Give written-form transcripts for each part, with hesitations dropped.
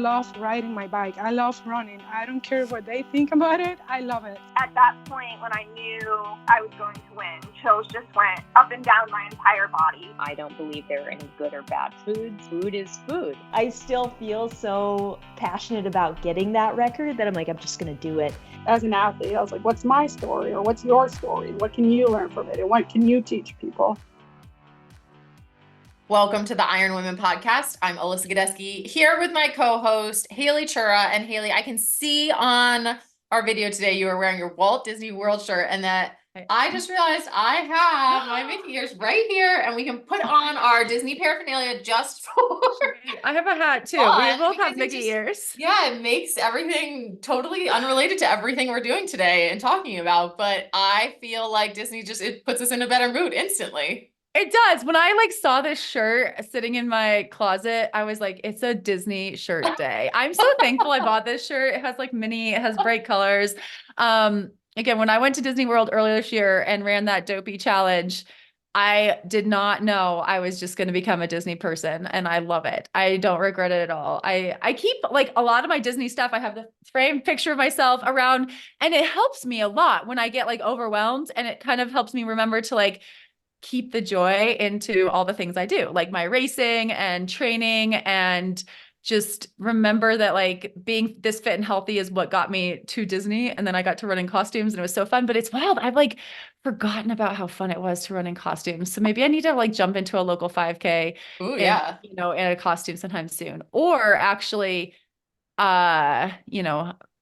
love riding my bike. I love running. I don't care what they think about it. I love it. At that point, when I knew I was going to win, chills just went up and down my entire body. I don't believe there are any good or bad foods. Food is food. I still feel so passionate about getting that record that I'm like, I'm just going to do it. As an athlete, I was like, what's my story, or what's your story? What can you learn from it? And what can you teach people? Welcome to the IronWomen podcast. I'm Alyssa Godesky here with my co-host, Haley Xterra. And Haley, I can see on our video today, you are wearing your Walt Disney World shirt, and that I just realized I have my Mickey ears right here, and we can put on our Disney paraphernalia just for... I have a hat too. We both have Mickey ears. Yeah, it makes everything totally unrelated to everything we're doing today and talking about. But I feel like Disney it puts us in a better mood instantly. It does. When I saw this shirt sitting in my closet, I was like, it's a Disney shirt day. I'm so thankful I bought this shirt. It has it has bright colors. Again, when I went to Disney World earlier this year and ran that dopey challenge, I did not know I was just going to become a Disney person, and I love it. I don't regret it at all. I keep a lot of my Disney stuff. I have the framed picture of myself around, and it helps me a lot when I get overwhelmed, and it kind of helps me remember to keep the joy into all the things I do, like my racing and training, and just remember that being this fit and healthy is what got me to Disney. And then I got to run in costumes, and it was so fun. But it's wild. I've forgotten about how fun it was to run in costumes. So maybe I need to jump into a local 5K. Ooh, yeah. In a costume sometime soon. Or actually, yeah, I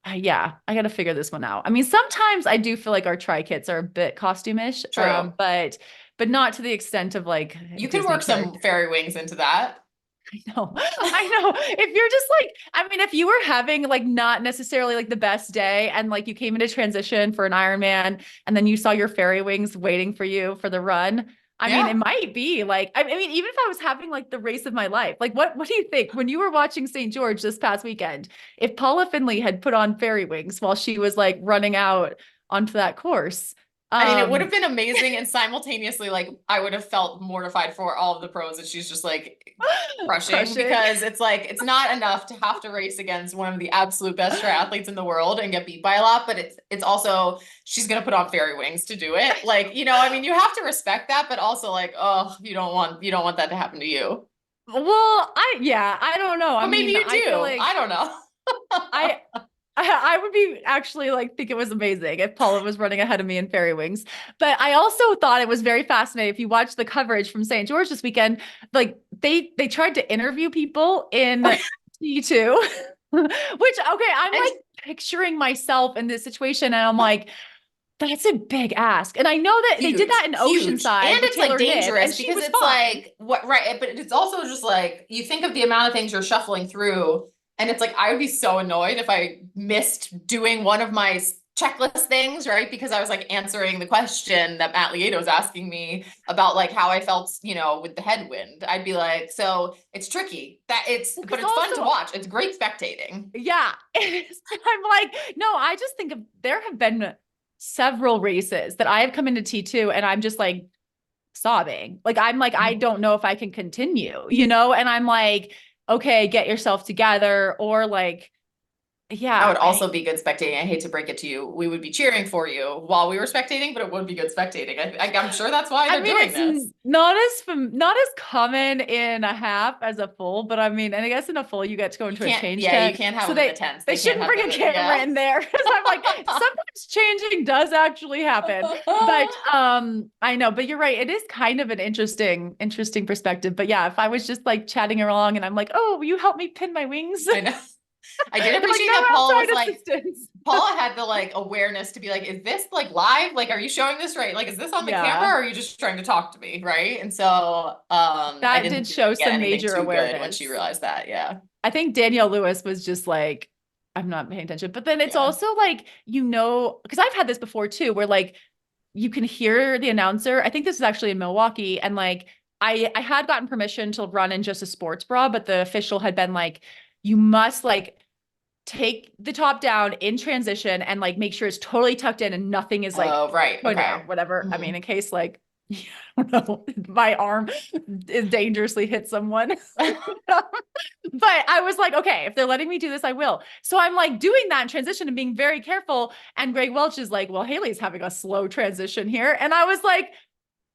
got to figure this one out. I mean, sometimes I do feel like our tri-kits are a bit costume-ish, but not to the extent of you can work some fairy wings into that. I know. If you're just if you were having not necessarily the best day, and you came into transition for an Ironman, and then you saw your fairy wings waiting for you for the run. I mean, it might be even if I was having the race of my life, what do you think when you were watching St. George this past weekend, if Paula Findlay had put on fairy wings while she was running out onto that course? I mean, it would have been amazing, and simultaneously, I would have felt mortified for all of the pros that she's just crushing, because it's not enough to have to race against one of the absolute best triathletes in the world and get beat by a lot, but it's also, she's going to put on fairy wings to do it. You have to respect that, but also you don't want that to happen to you. Well, I don't know. Well, maybe you do. I don't know. I would be actually think it was amazing if Paula was running ahead of me in fairy wings. But I also thought it was very fascinating. If you watch the coverage from St. George this weekend, they tried to interview people in T2, which, I'm picturing myself in this situation, and I'm that's a big ask. And I know that they did that in Oceanside. And it's dangerous because it's but it's also just you think of the amount of things you're shuffling through. And it's I would be so annoyed if I missed doing one of my checklist things, right? Because I was answering the question that Matt Lieto was asking me about how I felt, with the headwind. I'd be so it's tricky but it's fun to watch. It's great spectating. Yeah. I'm no, I just think there have been several races that I have come into T2 and I'm just sobbing. I don't know if I can continue, and I'm okay, get yourself together, or that would also be good spectating. I hate to break it to you. We would be cheering for you while we were spectating, but it would be good spectating. I'm sure that's why they're doing this. Not as common in a half as a full, but and I guess in a full you get to go into a change tent. Yeah, you can't have them in the tents. They shouldn't bring a camera in there. Because I'm sometimes changing does actually happen. But I know, but you're right. It is kind of an interesting perspective. But yeah, if I was just chatting along and I'm oh, will you help me pin my wings? I know. I did appreciate that Paula was Paula had the awareness to be is this live? Are you showing this right? Is this on the camera, or are you just trying to talk to me? Right. And so that did show some major awareness when she realized that. Yeah. I think Danielle Lewis was just I'm not paying attention. But then it's also because I've had this before too, where you can hear the announcer. I think this is actually in Milwaukee, and I had gotten permission to run in just a sports bra, but the official had been you must take the top down in transition and make sure it's totally tucked in and nothing is right. put out, whatever. Mm-hmm. In case I don't know, my arm dangerously hit someone. But I was like, okay, if they're letting me do this, I will. So I'm like doing that transition and being very careful. And Greg Welch is like, well, Haley's having a slow transition here. And I was like,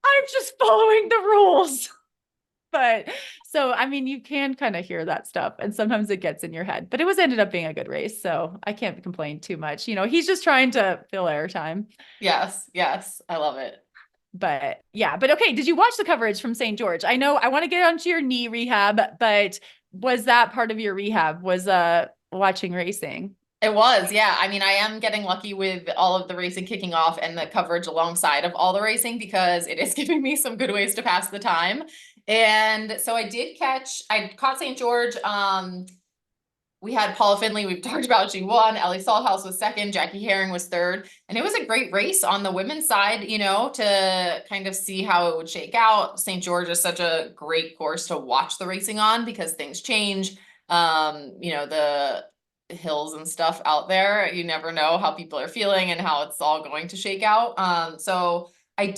I'm just following the rules. But so, I mean, you can kind of hear that stuff and sometimes it gets in your head, but it was ended up being a good race. So I can't complain too much. You know, he's just trying to fill airtime. Yes. Yes. I love it. But yeah, but okay. Did you watch the coverage from St. George? I know I want to get onto your knee rehab, but was that part of your rehab? Was watching racing? It was, yeah. I mean, I am getting lucky with all of the racing kicking off and the coverage alongside of all the racing because it is giving me some good ways to pass the time. And so I caught St. George. We had Paula Finley, we've talked about, she won. Ellie Salthouse was second, Jackie Herring was third. And it was a great race on the women's side, you know, to kind of see how it would shake out. St. George is such a great course to watch the racing on because things change. You know, the hills and stuff out there, you never know how people are feeling and how it's all going to shake out. So I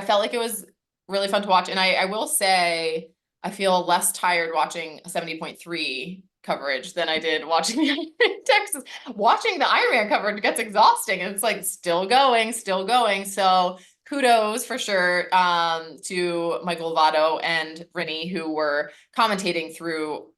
felt like it was really fun to watch. And I will say, I feel less tired watching 70.3 coverage than I did watching the Ironman Texas. Watching the Ironman coverage gets exhausting and it's like still going. So kudos for sure to Michael Lovato and Rennie who were commentating through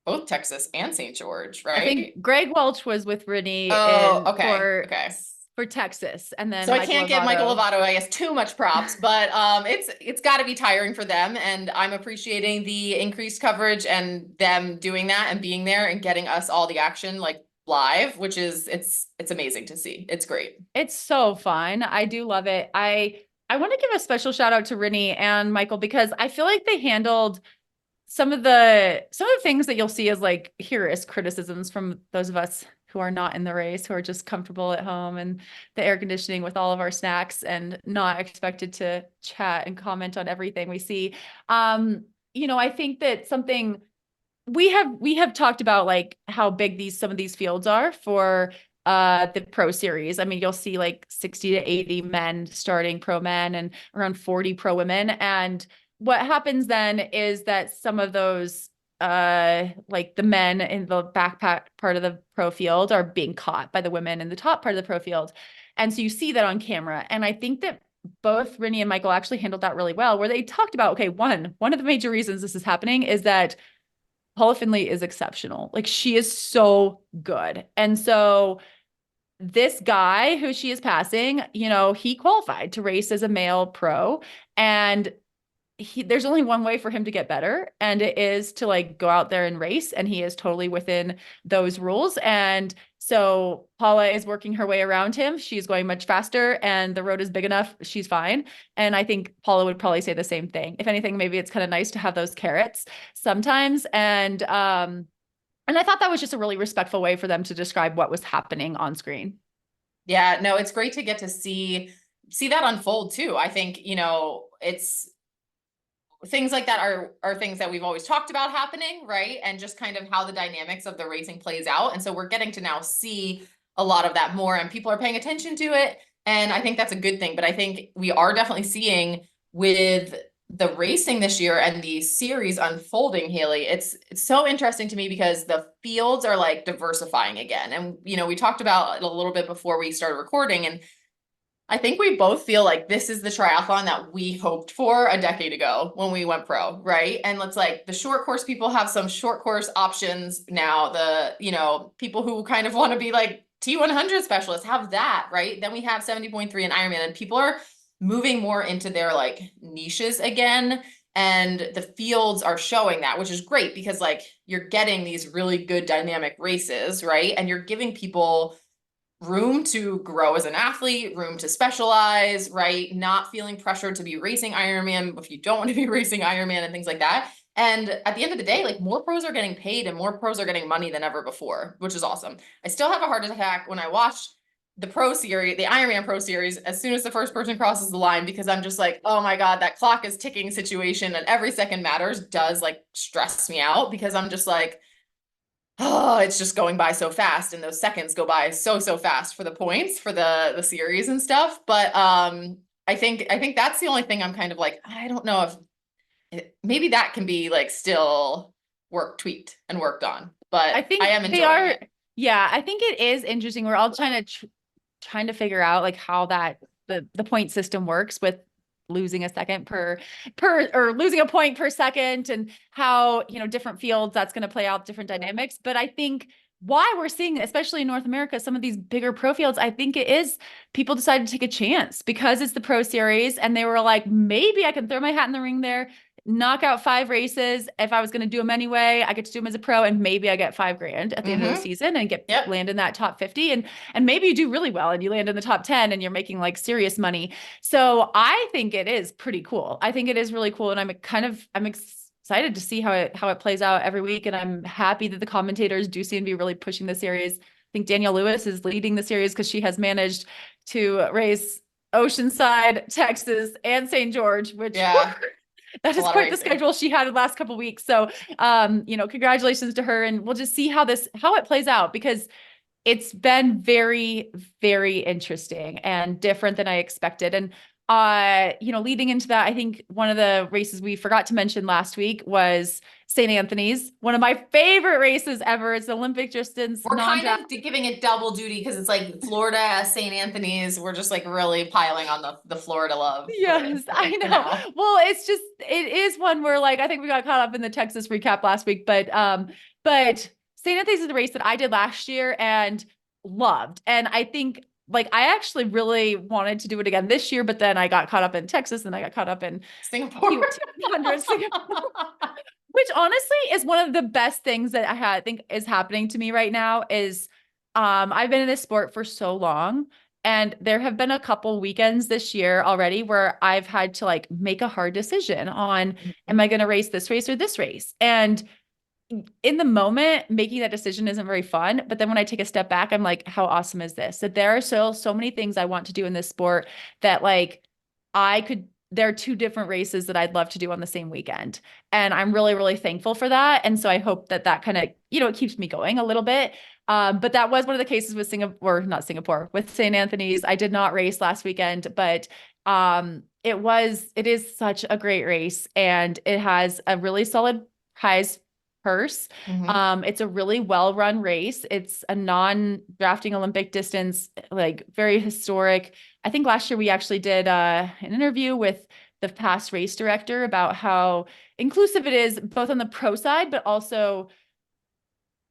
both Texas and St. George, right? I think Greg Welch was with Rennie for Texas. And then so I can't give Michael Lovato, I guess, too much props, but it's got to be tiring for them. And I'm appreciating the increased coverage and them doing that and being there and getting us all the action like live, which is it's amazing to see. It's great. It's so fun. I do love it. I want to give a special shout out to Rennie and Michael because I feel like they handled some of the things that you'll see as like here as criticisms from those of us who are not in the race, who are just comfortable at home and the air conditioning with all of our snacks and not expected to chat and comment on everything we see. You know, I think that something we have talked about like how big some of these fields are for the pro series. I mean, you'll see like 60 to 80 men starting pro men and around 40 pro women. And what happens then is that some of those like the men in the backpack part of the pro field are being caught by the women in the top part of the pro field. And so you see that on camera. And I think that both Rennie and Michael actually handled that really well, where they talked about, okay, one of the major reasons this is happening is that Paula Finley is exceptional. Like she is so good. And so this guy who she is passing, you know, he qualified to race as a male pro and there's only one way for him to get better and it is to like go out there and race and he is totally within those rules. And so Paula is working her way around him. She's going much faster and the road is big enough. She's fine. And I think Paula would probably say the same thing. If anything, maybe it's kind of nice to have those carrots sometimes. And I thought that was just a really respectful way for them to describe what was happening on screen. Yeah, no, it's great to get to see that unfold too. I think, you know, it's things like that are things that we've always talked about happening, right? And just kind of how the dynamics of the racing plays out. And so we're getting to now see a lot of that more and people are paying attention to it. And I think that's a good thing. But I think we are definitely seeing with the racing this year and the series unfolding, Haley, it's so interesting to me because the fields are like diversifying again. And, you know, we talked about it a little bit before we started recording and I think we both feel like this is the triathlon that we hoped for a decade ago when we went pro, right? And it's like the short course people have some short course options now. The, you know, people who kind of want to be like T100 specialists have that, right? Then we have 70.3 and Ironman and people are moving more into their like niches again. And the fields are showing that, which is great because like you're getting these really good dynamic races, right? And you're giving people room to grow as an athlete, room to specialize, right? Not feeling pressured to be racing Ironman if you don't want to be racing Ironman and things like that. And at the end of the day, like more pros are getting paid and more pros are getting money than ever before, which is awesome. I still have a heart attack when I watched the pro series, the Ironman pro series, as soon as the first person crosses the line, because I'm just like, oh my God, that clock is ticking situation and every second matters does like stress me out because I'm just like, oh, it's just going by so fast and those seconds go by so fast for the points for the series and stuff. But I think that's the only thing I'm kind of like, I don't know if maybe that can be like still tweaked and worked on, but I think I am they enjoying are. it. Yeah, I think it is interesting. We're all trying to figure out like how that the point system works with losing a second per or losing a point per second, and how, you know, different fields that's going to play out different dynamics. But I think why we're seeing, especially in North America, some of these bigger pro fields, I think it is people decided to take a chance because it's the Pro Series, and they were like, maybe I can throw my hat in the ring there, knock out 5 races. If I was going to do them anyway, I get to do them as a pro, and maybe I get $5,000 at the end of the season and land in that top 50. And maybe you do really well and you land in the top 10 and you're making like serious money. So I think it is pretty cool. I think it is really cool. And I'm excited to see how it plays out every week. And I'm happy that the commentators do seem to be really pushing the series. I think Danielle Lewis is leading the series because she has managed to race Oceanside, Texas, and St. George, which that is quite the schedule she had the last couple of weeks. So, you know, congratulations to her, and we'll just see how it plays out, because it's been very, very interesting and different than I expected. And, you know, leading into that, I think one of the races we forgot to mention last week was St. Anthony's, one of my favorite races ever. It's Olympic distance. We're kind of giving it double duty because it's like Florida, St. Anthony's. We're just like really piling on the Florida love. Yes, I know. Well, it is one where like, I think we got caught up in the Texas recap last week, but St. Anthony's is the race that I did last year and loved. And I think like, I actually really wanted to do it again this year, but then I got caught up in Texas and I got caught up in Singapore. Which honestly is one of the best things that I think is happening to me right now is, I've been in this sport for so long, and there have been a couple weekends this year already where I've had to like make a hard decision on, am I going to race this race or this race? And in the moment, making that decision isn't very fun. But then when I take a step back, I'm like, how awesome is this? That there are so many things I want to do in this sport that like there are 2 different races that I'd love to do on the same weekend. And I'm really, really thankful for that. And so I hope that kind of, you know, it keeps me going a little bit. But that was one of the cases with with St. Anthony's. I did not race last weekend, but it is such a great race, and it has a really solid prize purse. It's a really well-run race. It's a non-drafting Olympic distance, like very historic. I think last year we actually did an interview with the past race director about how inclusive it is, both on the pro side, but also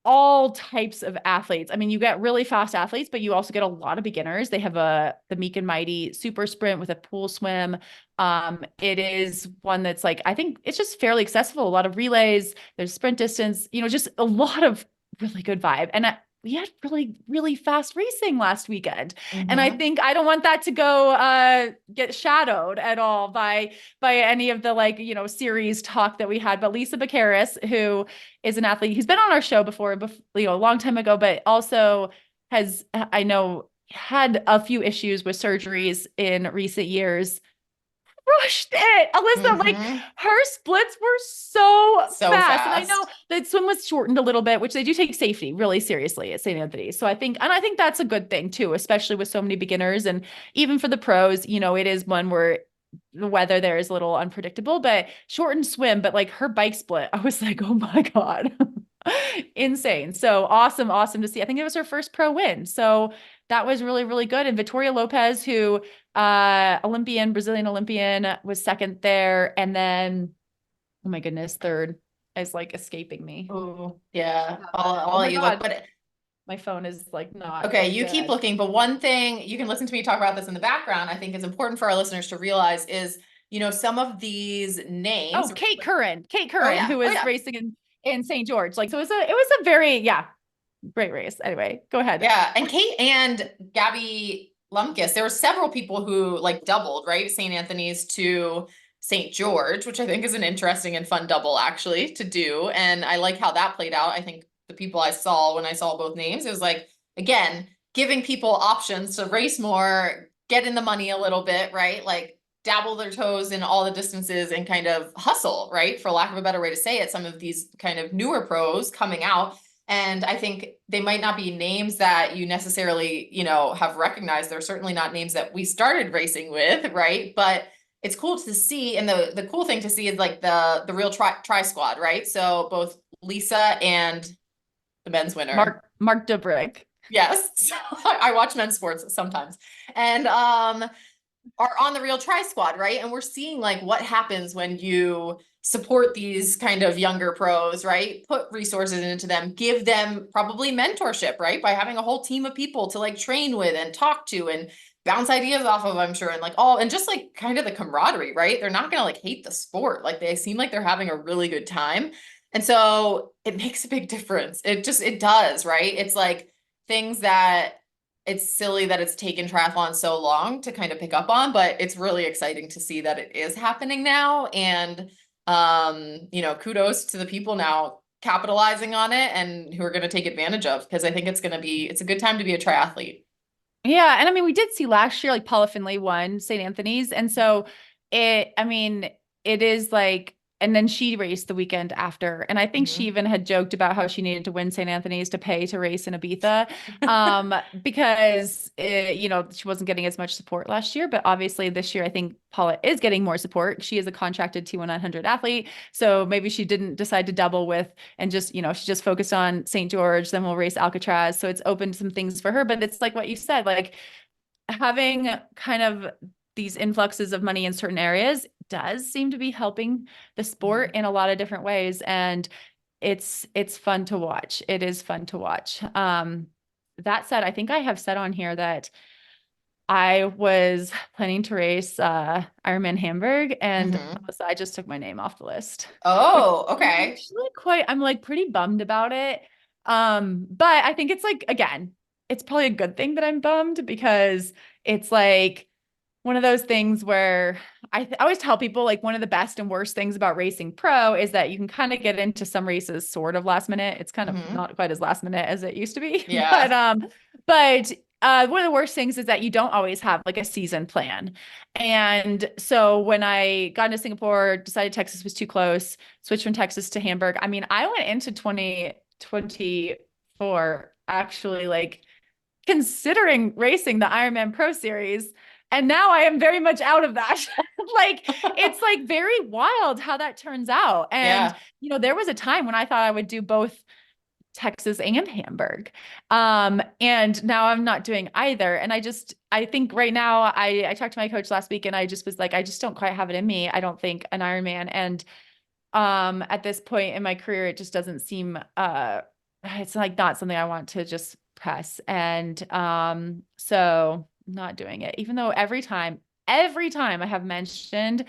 all types of athletes. I mean, you get really fast athletes, but you also get a lot of beginners. They have the Meek and Mighty super sprint with a pool swim. It is one that's like, I think it's just fairly accessible. A lot of relays, there's sprint distance, you know, just a lot of really good vibe. And we had really, really fast racing last weekend. And I think I don't want that to go get shadowed at all by any of the like, you know, series talk that we had. But Lisa Baccaris, who is an athlete, who's been on our show before, you know, a long time ago, but also has, I know, had a few issues with surgeries in recent years, crushed it. Alyssa, like her splits were so fast. And I know that swim was shortened a little bit, which they do take safety really seriously at St. Anthony's. So I think that's a good thing too, especially with so many beginners. And even for the pros, you know, it is one where the weather there is a little unpredictable, but shortened swim. But like her bike split, I was like, oh my God, insane. So awesome to see. I think it was her first pro win. So that was really, really good. And Victoria Lopez, who Brazilian Olympian, was second there. And then, oh my goodness, third is like escaping me. Oh yeah. I'll let you look, but my phone is like not. Okay, you keep looking. But one thing, you can listen to me talk about this in the background, I think is important for our listeners to realize is, you know, some of these names. Oh, Kate Curran, who was racing in St. George. Like, so it was a very, great race. Anyway, go ahead. Yeah. And Kate and Gabby Lumpkis, there were several people who like doubled, right? St. Anthony's to St. George, which I think is an interesting and fun double actually to do. And I like how that played out. I think the people I saw when I saw both names, it was like, again, giving people options to race more, get in the money a little bit, right? Like dabble their toes in all the distances and kind of hustle, right? For lack of a better way to say it, some of these kind of newer pros coming out, And I think they might not be names that you necessarily, you know, have recognized. They're certainly not names that we started racing with, right? But it's cool to see. And the cool thing to see is like the real tri squad, right? So both Lisa and the men's winner. Mark Dubrick. Yes. I watch men's sports sometimes. And are on the real tri squad, right? And we're seeing like what happens when you support these kind of younger pros, right? Put resources into them, give them probably mentorship, right? By having a whole team of people to like train with and talk to and bounce ideas off of, I'm sure. And like and just like kind of the camaraderie, right? They're not going to like hate the sport. Like they seem like they're having a really good time. And so it makes a big difference. It does, right? It's like things that it's silly that it's taken triathlon so long to kind of pick up on, but it's really exciting to see that it is happening now. And, you know, kudos to the people now capitalizing on it and who are going to take advantage of, because I think it's a good time to be a triathlete. Yeah. And I mean, we did see last year, like Paula Finley won St. Anthony's. And so it is like, and then she raced the weekend after. And I think she even had joked about how she needed to win St. Anthony's to pay to race in Ibiza, because, you know, she wasn't getting as much support last year. But obviously this year, I think Paula is getting more support. She is a contracted T1900 athlete. So maybe she didn't decide to double with and just, you know, she just focused on St. George, then we'll race Alcatraz. So it's opened some things for her. But it's like what you said, like having kind of these influxes of money in certain areas does seem to be helping the sport in a lot of different ways. And it's fun to watch. It is fun to watch. That said, I think I have said on here that I was planning to race Ironman Hamburg, and Melissa, I just took my name off the list. Oh, okay. I'm like pretty bummed about it. But I think it's like, again, it's probably a good thing that I'm bummed, because it's like one of those things where I always tell people, like, one of the best and worst things about racing pro is that you can kind of get into some races sort of last minute. It's kind of not quite as last minute as it used to be. Yeah. But one of the worst things is that you don't always have like a season plan. And so when I got into Singapore, decided Texas was too close, switched from Texas to Hamburg. I mean, I went into 2024 actually like considering racing the Ironman Pro Series. And now I am very much out of that. Like, it's like very wild how that turns out. And, you know, there was a time when I thought I would do both Texas and Hamburg. And now I'm not doing either. And I think right now I talked to my coach last week and I just was like, I just don't quite have it in me. I don't think an Ironman. And, at this point in my career, it just doesn't seem, it's like not something I want to just press. And, so not doing it, even though every time I have mentioned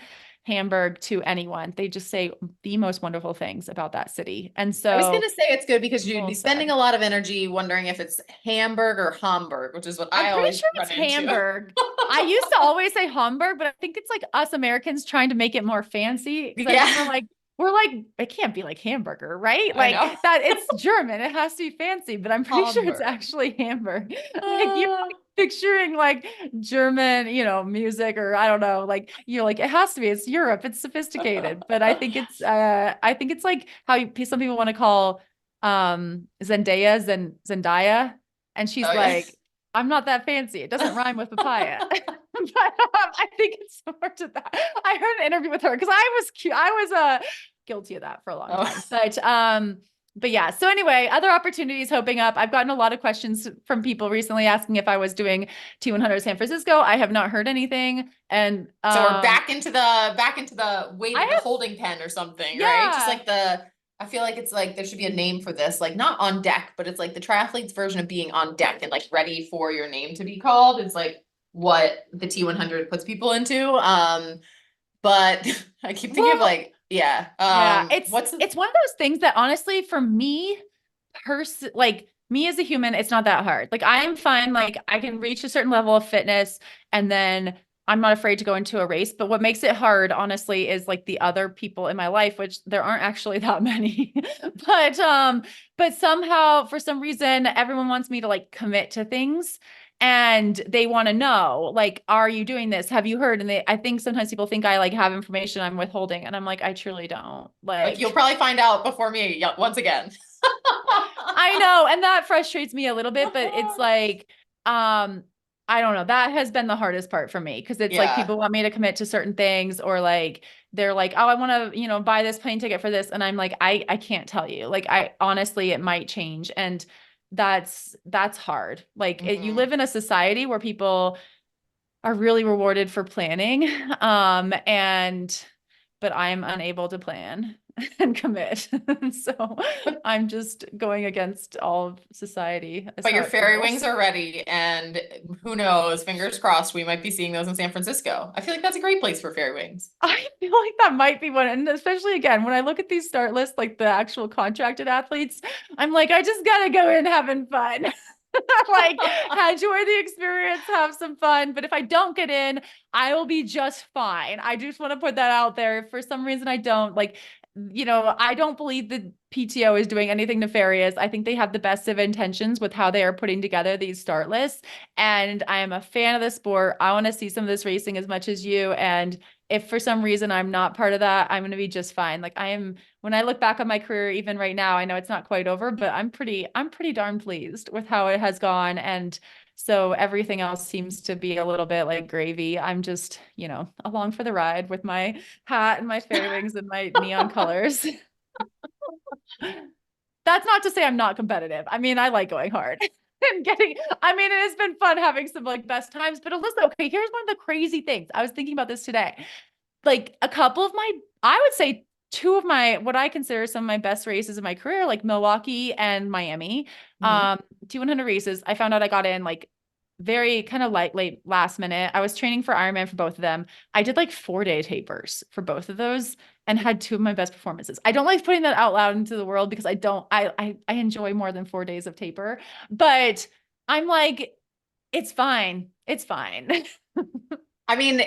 Hamburg to anyone, they just say the most wonderful things about that city. And so I was going to say it's good because you'd be spending a lot of energy wondering if it's Hamburg or Hamburg, which is what I always run into. I'm pretty sure it's Hamburg. I used to always say Hamburg, but I think it's like us Americans trying to make it more fancy. Yeah. We're like, it can't be like hamburger, right? Like that, it's German. It has to be fancy, but I'm pretty sure it's actually Hamburg. Like you're like picturing like German, you know, music, or I don't know, like you're like, it has to be, it's Europe, it's sophisticated. But I think it's like how some people want to call Zendaya. And she's like, I'm not that fancy. It doesn't rhyme with papaya. But I think it's similar to that. I heard an interview with her because I was guilty of that for a long time. But yeah. So anyway, other opportunities hoping up. I've gotten a lot of questions from people recently asking if I was doing T100 San Francisco. I have not heard anything. And so we're back into the weight of the holding pen or something, right? Just like I feel like it's like there should be a name for this, like not on deck, but it's like the triathlete's version of being on deck and like ready for your name to be called. It's like what the T100 puts people into. But I keep thinking of like, it's one of those things that honestly for me, like me as a human, it's not that hard. Like I am fine. Like I can reach a certain level of fitness and then I'm not afraid to go into a race. But what makes it hard, honestly, is like the other people in my life, which there aren't actually that many, but somehow for some reason, everyone wants me to like commit to things. And they want to know, like, are you doing this? Have you heard? And I think sometimes people think I like have information I'm withholding. And I'm like, I truly don't. Like you'll probably find out before me once again. I know. And that frustrates me a little bit, but it's like, I don't know. That has been the hardest part for me because it's like people want me to commit to certain things or like they're like, oh, I want to, buy this plane ticket for this. And I'm like, I can't tell you. Like, I honestly, it might change. And that's hard. Like you live in a society where people are really rewarded for planning. But I'm unable to plan and commit. So I'm just going against all of society. But your fairy wings are ready, and who knows, fingers crossed, we might be seeing those in San Francisco. I feel like that's a great place for fairy wings. I feel like that might be one. And especially again, when I look at these start lists, like the actual contracted athletes, I'm like, I just got to go in having fun. Like enjoy the experience, have some fun. But if I don't get in, I will be just fine. I just want to put that out there. If for some reason I don't I don't believe the PTO is doing anything nefarious. I think they have the best of intentions with how they are putting together these start lists. And I am a fan of the sport. I want to see some of this racing as much as you. And if for some reason I'm not part of that, I'm going to be just fine. Like when I look back on my career, even right now, I know it's not quite over, but I'm pretty darn pleased with how it has gone. And so everything else seems to be a little bit like gravy. I'm just, along for the ride with my hat and my fairy wings and my neon colors. That's not to say I'm not competitive. I mean, I like going hard and it has been fun having some like best times, but Alyssa, okay, here's one of the crazy things. I was thinking about this today. Like a couple of I would say two of what I consider some of my best races of my career, like Milwaukee and Miami, T100 races. I found out I got in like very kind of late last minute. I was training for Ironman for both of them. I did like 4-day tapers for both of those and had two of my best performances. I don't like putting that out loud into the world because I enjoy more than 4 days of taper, but I'm like, it's fine. It's fine. I mean,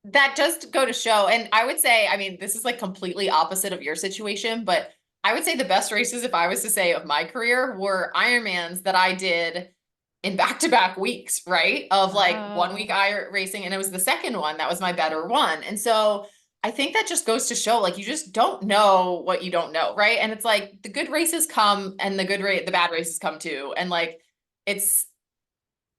that does go to show. And I would say, this is like completely opposite of your situation, but I would say the best races, if I was to say of my career, were Ironmans that I did in back-to-back weeks, right? Of like 1 week racing. And it was the second one that was my better one. And so I think that just goes to show, like, you just don't know what you don't know, right? And it's like the good races come and the bad races come too. And like,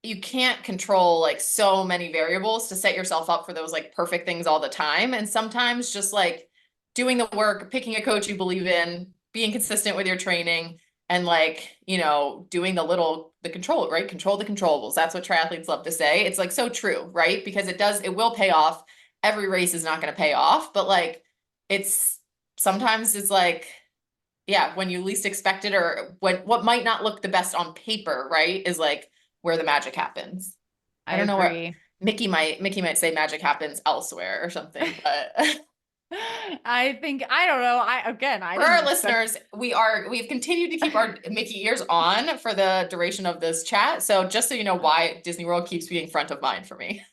you can't control like so many variables to set yourself up for those like perfect things all the time. And sometimes just like doing the work, picking a coach you believe in, being consistent with your training, and like, doing the control, right? Control the controllables. That's what triathletes love to say. It's like so true, right? Because it will pay off. Every race is not going to pay off, but like sometimes it's like, when you least expect it, or what might not look the best on paper, right, is like where the magic happens. I don't know where Mickey might say magic happens elsewhere or something, but I don't know. For our listeners, we've continued to keep our Mickey ears on for the duration of this chat. So just so you know why Disney World keeps being front of mind for me.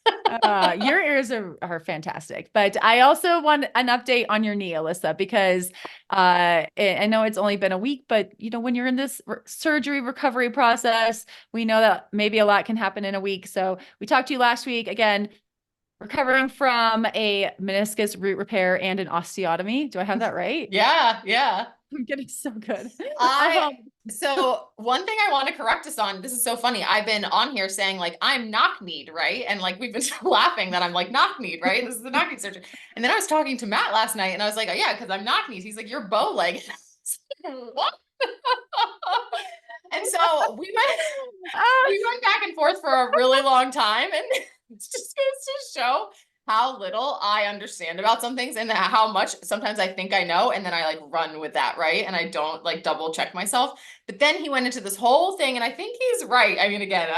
Your ears are fantastic, but I also want an update on your knee, Alyssa, because I know it's only been a week, but when you're in this surgery recovery process, we know that maybe a lot can happen in a week. So we talked to you last week, again, recovering from a meniscus root repair and an osteotomy. Do I have that right? Yeah. I'm getting so good. So one thing I want to correct us on, this is so funny. I've been on here saying like, I'm knock-kneed, right? And like, we've been laughing that I'm like knock-kneed, right? This is the knock-knee surgery. And then I was talking to Matt last night and I was like, oh yeah, because I'm knock-kneed. He's like, you're bow-legged. What? And so we went back and forth for a really long time, and it just goes to show how little I understand about some things and how much sometimes I think I know, and then I like run with that, right? And I don't like double check myself. But then he went into this whole thing, and I think he's right. Again,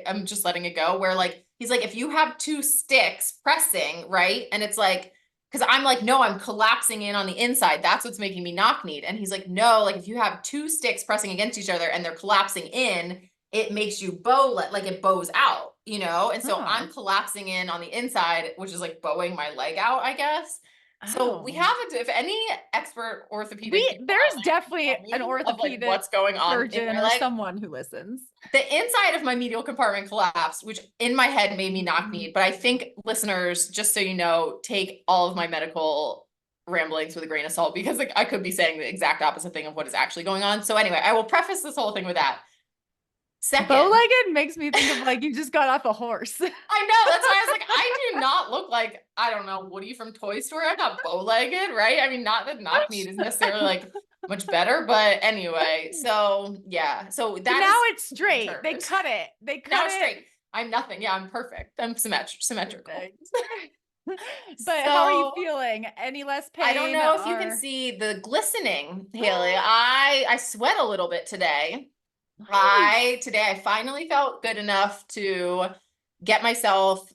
I'm just letting it go, where like he's like, if you have two sticks pressing, right? And it's like, because I'm like, no, I'm collapsing in on the inside. That's what's making me knock-kneed. And he's like, no, like if you have two sticks pressing against each other and they're collapsing in, it makes you like it bows out, And so I'm collapsing in on the inside, which is like bowing my leg out, I guess. So we have if any expert orthopedic, there's definitely an orthopedic what's going on surgeon or someone who listens. The inside of my medial compartment collapsed, which in my head made me knock-kneed. But I think listeners, just so you know, take all of my medical ramblings with a grain of salt because like I could be saying the exact opposite thing of what is actually going on. So anyway, I will preface this whole thing with that. Second, bow-legged makes me think of like you just got off a horse. I know, that's why I was like, I do not look like, I don't know, Woody from Toy Story. I'm not bow-legged, right? I mean, not that knock meat is necessarily like much better, but anyway, so yeah, so that now is it's straight. They cut it. They cut now it. it's straight. I'm nothing. Yeah, I'm perfect. I'm symmetrical. But how are you feeling? Any less pain? I don't know if you can see the glistening, Haley. I sweat a little bit today. Today I finally felt good enough to get myself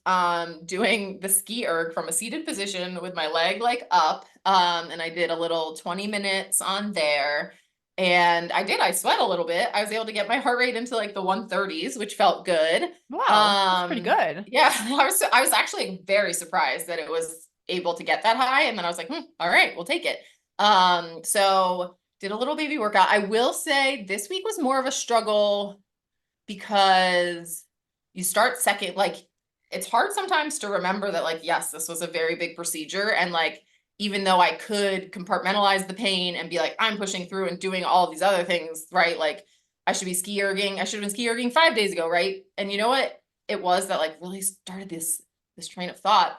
doing the ski erg from a seated position with my leg like up. And I did a little 20 minutes on there. And I sweat a little bit. I was able to get my heart rate into like the 130s, which felt good. Wow, that's pretty good. Yeah, I was actually very surprised that it was able to get that high. And then I was like, all right, we'll take it. So did a little baby workout. I will say this week was more of a struggle because you start second, like it's hard sometimes to remember that like, yes, this was a very big procedure. And like, even though I could compartmentalize the pain and be like, I'm pushing through and doing all of these other things, right? Like I should be ski erging. I should have been ski erging 5 days ago, right? And you know what it was that like really started this train of thought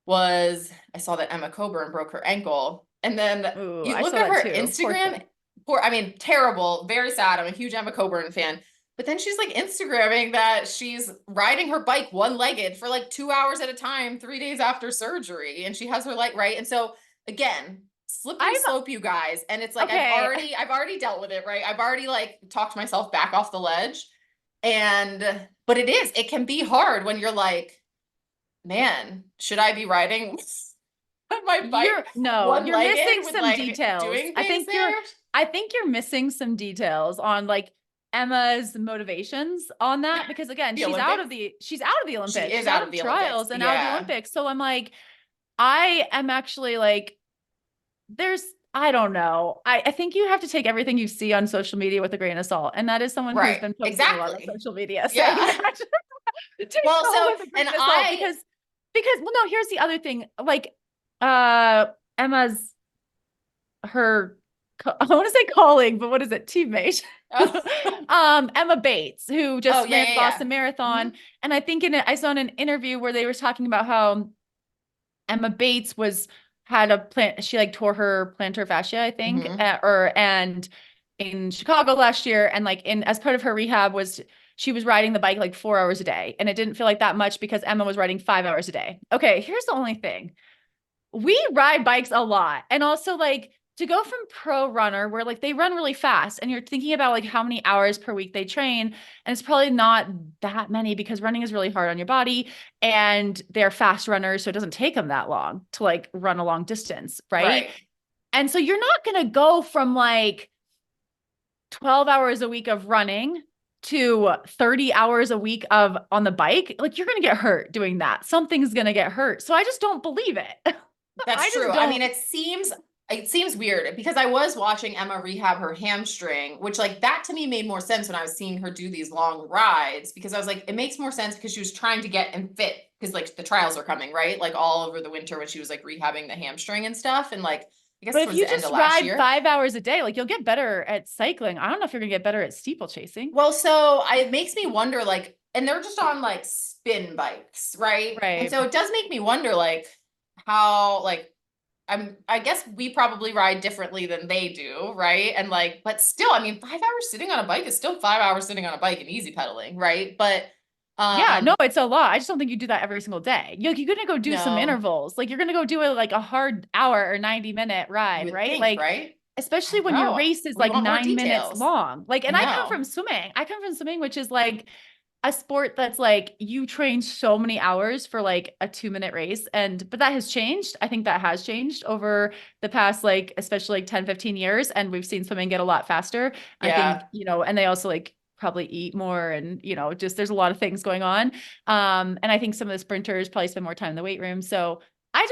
was I saw that Emma Coburn broke her ankle. And then you look at her Instagram, I mean, terrible, very sad. I'm a huge Emma Coburn fan. But then she's like Instagramming that she's riding her bike one-legged for like 2 hours at a time, 3 days after surgery. And she has her leg right. And so again, slippery slope, you guys. And it's like, okay. I've already dealt with it, right? I've already like talked myself back off the ledge. But it can be hard when you're like, man, should I be riding my bike? You're missing some details. I think you're missing some details on like Emma's motivations on that, because again, she's out of the Olympics. She's out of the trials and out of the Olympics. So I'm like, I am actually like, I don't know. I think you have to take everything you see on social media with a grain of salt. And that is someone who's been posting a lot on social media. So because no, here's the other thing. Like, Emma's I want to say colleague, but what is it? Teammate. Emma Bates, who just ran Boston Marathon. Mm-hmm. And I think I saw in an interview where they were talking about how Emma Bates she like tore her plantar fascia, I think, and in Chicago last year. And like as part of her rehab she was riding the bike like 4 hours a day. And it didn't feel like that much because Emma was riding 5 hours a day. Okay. Here's the only thing. We ride bikes a lot. And also like, to go from pro runner where like they run really fast and you're thinking about like how many hours per week they train, and it's probably not that many because running is really hard on your body and they're fast runners. So it doesn't take them that long to like run a long distance. Right. And so you're not going to go from like 12 hours a week of running to 30 hours a week on the bike. Like you're going to get hurt doing that. Something's going to get hurt. So I just don't believe it. That's true. I mean, it seems weird because I was watching Emma rehab her hamstring, which like that to me made more sense when I was seeing her do these long rides, because I was like, it makes more sense because she was trying to get and fit because like the trials are coming, right? Like all over the winter when she was like rehabbing the hamstring and stuff. And like, I guess but if you just ride 5 hours a day, like you'll get better at cycling. I don't know if you're gonna get better at steeplechasing. Well, so it makes me wonder like, and they're just on like spin bikes, right? Right. And so it does make me wonder like how like, I guess we probably ride differently than they do, right? And like, but still, I mean, 5 hours sitting on a bike is still 5 hours sitting on a bike and easy pedaling, right? But yeah, no, it's a lot. I just don't think you do that every single day. You're gonna go do some intervals. Like you're gonna go do like a hard hour or 90-minute ride, right? Right? Especially when your race is like 9 minutes long. Like, and I come from swimming, which is like a sport that's like you train so many hours for like a 2-minute race. But that has changed. I think that has changed over the past, like, especially like 10, 15 years. And we've seen swimming get a lot faster. I think, and they also like probably eat more and, just there's a lot of things going on. And I think some of the sprinters probably spend more time in the weight room. So I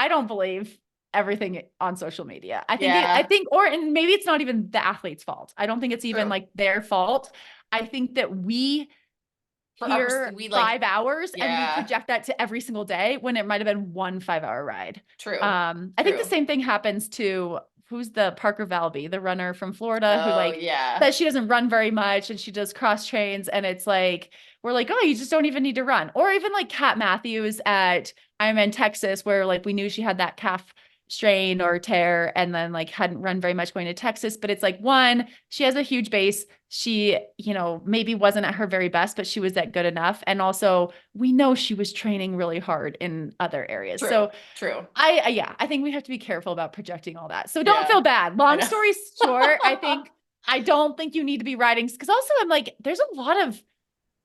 don't believe everything on social media. And maybe it's not even the athlete's fault. I don't think it's even like their fault. I think that we here we like 5 hours and we Yeah. project that to every single day when it might have been 1 5-hour ride. True. I think the True. same thing happens to who's the Parker Valby, the runner from Florida who Oh, like yeah. says she doesn't run very much and she does cross trains. And it's like, we're like, oh, you just don't even need to run. Or even like Kat Matthews at Ironman Texas, where like we knew she had that calf strain or tear and then like hadn't run very much going to Texas. But it's like, one, she has a huge base. She, you know, maybe wasn't at her very best, but she was that good enough. And also we know she was training really hard in other areas. True. So True. I think we have to be careful about projecting all that. So don't Yeah. feel bad. I Long know. story short, I don't think you need to be riding, because also I'm like, there's a lot of,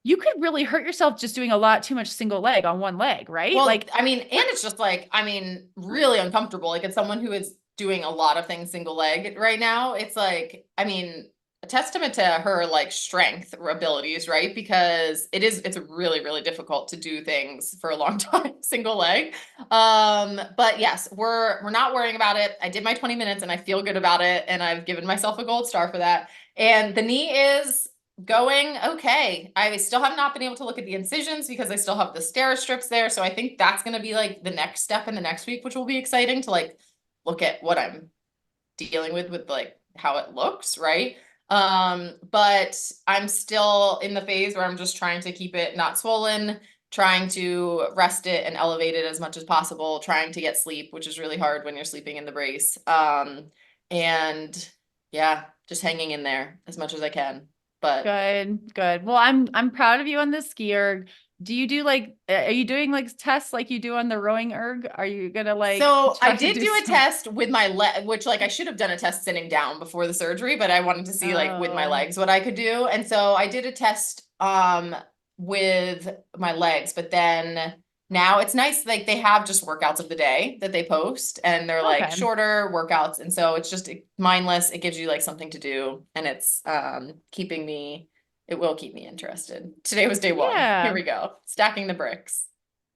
you could really hurt yourself just doing a lot too much single leg on one leg, right? Well, like, I mean, and it's just like, I mean, really uncomfortable. Like, it's someone who is doing a lot of things single leg right now. It's like, I mean, a testament to her like strength or abilities, right? Because it's really, really difficult to do things for a long time, single leg. But yes, we're not worrying about it. I did my 20 minutes and I feel good about it. And I've given myself a gold star for that. And the knee is going okay. I still have not been able to look at the incisions because I still have the Xterra strips there. So I think that's going to be like the next step in the next week, which will be exciting to like look at what I'm dealing with like how it looks, right? But I'm still in the phase where I'm just trying to keep it not swollen, trying to rest it and elevate it as much as possible, trying to get sleep, which is really hard when you're sleeping in the brace. And yeah, just hanging in there as much as I can. But good. Well, I'm proud of you on the skier. Do you do like, are you doing like tests like you do on the rowing erg? Are you gonna like, so try I to did do a some- test with my leg, which like I should have done a test sitting down before the surgery, but I wanted to see like with my Oh. legs what I could do. And so I did a test with my legs, but then now it's nice, like they have just workouts of the day that they post and they're like Okay. shorter workouts. And so it's just mindless. It gives you like something to do and it's it will keep me interested. Today was day one. Yeah. Here we go. Stacking the bricks.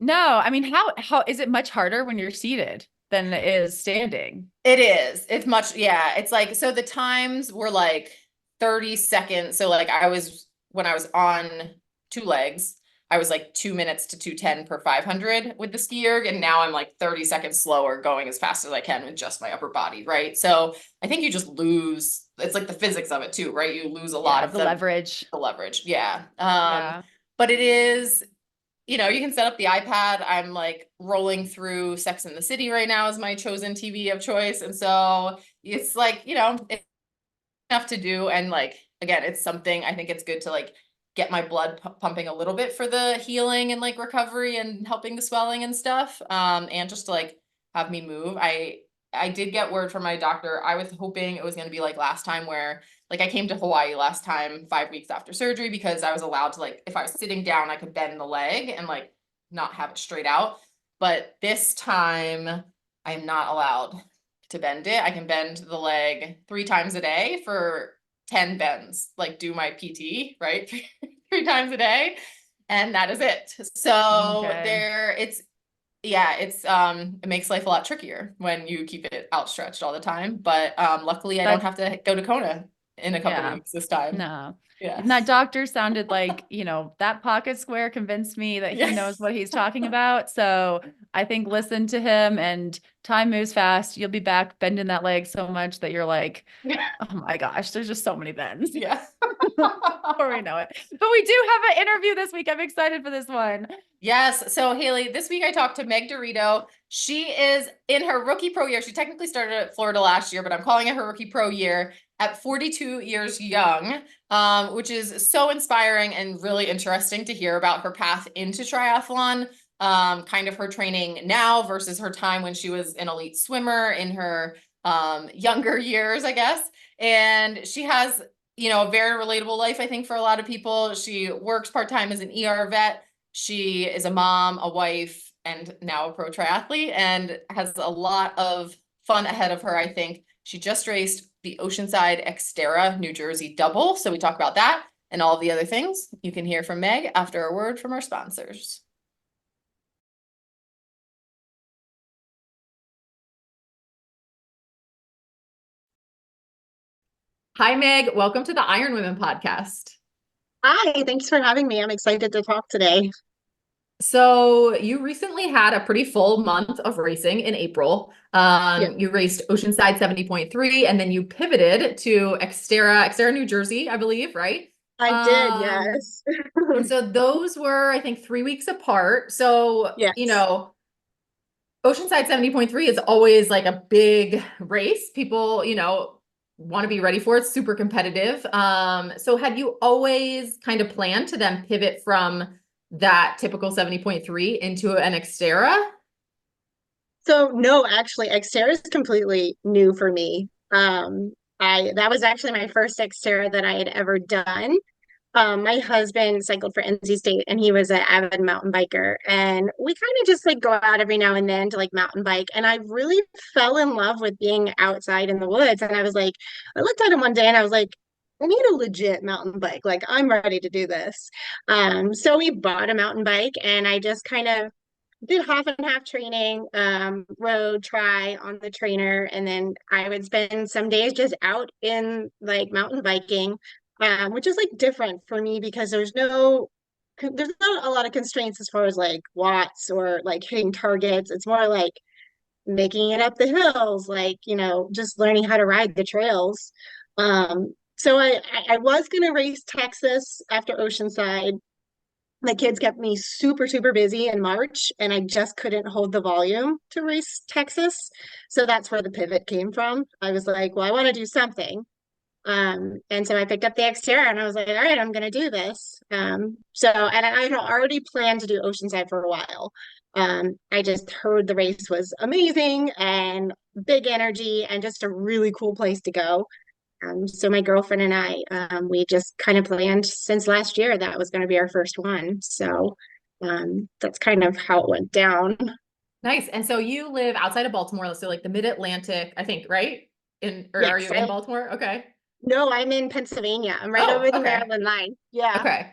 No, I mean, how is it much harder when you're seated than it is standing? It is. It's much, yeah. It's like, so the times were like 30 seconds. So like when I was on 2 legs, I was like 2 minutes to 2:10 per 500 with the ski erg. And now I'm like 30 seconds slower going as fast as I can with just my upper body. Right. So I think you just lose, it's like the physics of it too, right? You lose a lot of the leverage. The leverage. Yeah. Yeah. But it is, you know, you can set up the iPad. I'm like rolling through Sex and the City right now as my chosen TV of choice. And so it's like, you know, it's enough to do. And like, again, it's something I think it's good to like get my blood pumping a little bit for the healing and like recovery and helping the swelling and stuff. And just to like have me move. I did get word from my doctor. I was hoping it was going to be like last time where like I came to Hawaii last time 5 weeks after surgery because I was allowed to like, if I was sitting down, I could bend the leg and like not have it straight out. But this time I'm not allowed to bend it. I can bend the leg 3 times a day for 10 bends, like do my PT, right? 3 times a day. And that is it. So it makes life a lot trickier when you keep it outstretched all the time. But luckily I don't have to go to Kona in a couple of weeks this time. No. Yeah. And that doctor sounded like, you know, that pocket square convinced me that he knows what he's talking about. So I think listen to him, and time moves fast. You'll be back bending that leg so much that you're like, oh my gosh, there's just so many bends. Yeah. Before we know it. But we do have an interview this week. I'm excited for this one. Yes. So Haley, this week I talked to Meg Dirito. She is in her rookie pro year. She technically started at Florida last year, but I'm calling it her rookie pro year at 42 years young, which is so inspiring and really interesting to hear about her path into triathlon, kind of her training now versus her time when she was an elite swimmer in her younger years, I guess. And she has, you know, a very relatable life, I think, for a lot of people. She works part-time as an ER vet. She is a mom, a wife, and now a pro triathlete, and has a lot of fun ahead of her, I think. She just raced the Oceanside Xterra New Jersey double. So we talk about that and all the other things. You can hear from Meg after a word from our sponsors. Hi, Meg. Welcome to the IronWomen podcast. Hi, thanks for having me. I'm excited to talk today. So you recently had a pretty full month of racing in April. Yeah, You raced Oceanside 70.3 and then you pivoted to Xterra, New Jersey, I believe, right? I did, Um, yes. and so those were, I think, 3 weeks apart. So, Yes. Oceanside 70.3 is always like a big race. People, want to be ready for it. It's super competitive. So had you always kind of planned to then pivot from that typical 70.3 into an Xterra? So no, actually, Xterra is completely new for me. I that was actually my first Xterra that I had ever done. My husband cycled for NC State and he was an avid mountain biker. And we kind of just like go out every now and then to like mountain bike. And I really fell in love with being outside in the woods. And I was like, I looked at him one day and I was like, I need a legit mountain bike. Like I'm ready to do this. So we bought a mountain bike and I just kind of did half and half training, road, try on the trainer, and then I would spend some days just out in like mountain biking, which is like different for me because there's not a lot of constraints as far as like watts or like hitting targets. It's more like making it up the hills, like, just learning how to ride the trails. So I was gonna race Texas after Oceanside. My kids kept me super, super busy in March, and I just couldn't hold the volume to race Texas. So that's where the pivot came from. I was like, well, I want to do something. And so I picked up the Xterra and I was like, all right, I'm going to do this. And I had already planned to do Oceanside for a while. I just heard the race was amazing and big energy and just a really cool place to go. So my girlfriend and I, we just kind of planned since last year that was going to be our first one. So that's kind of how it went down. Nice. And so you live outside of Baltimore, so like the mid-Atlantic, I think, right? Or are Yes, you in Baltimore? Okay. no, I'm in Pennsylvania. I'm right Oh, over the okay. Maryland line. Yeah. Okay.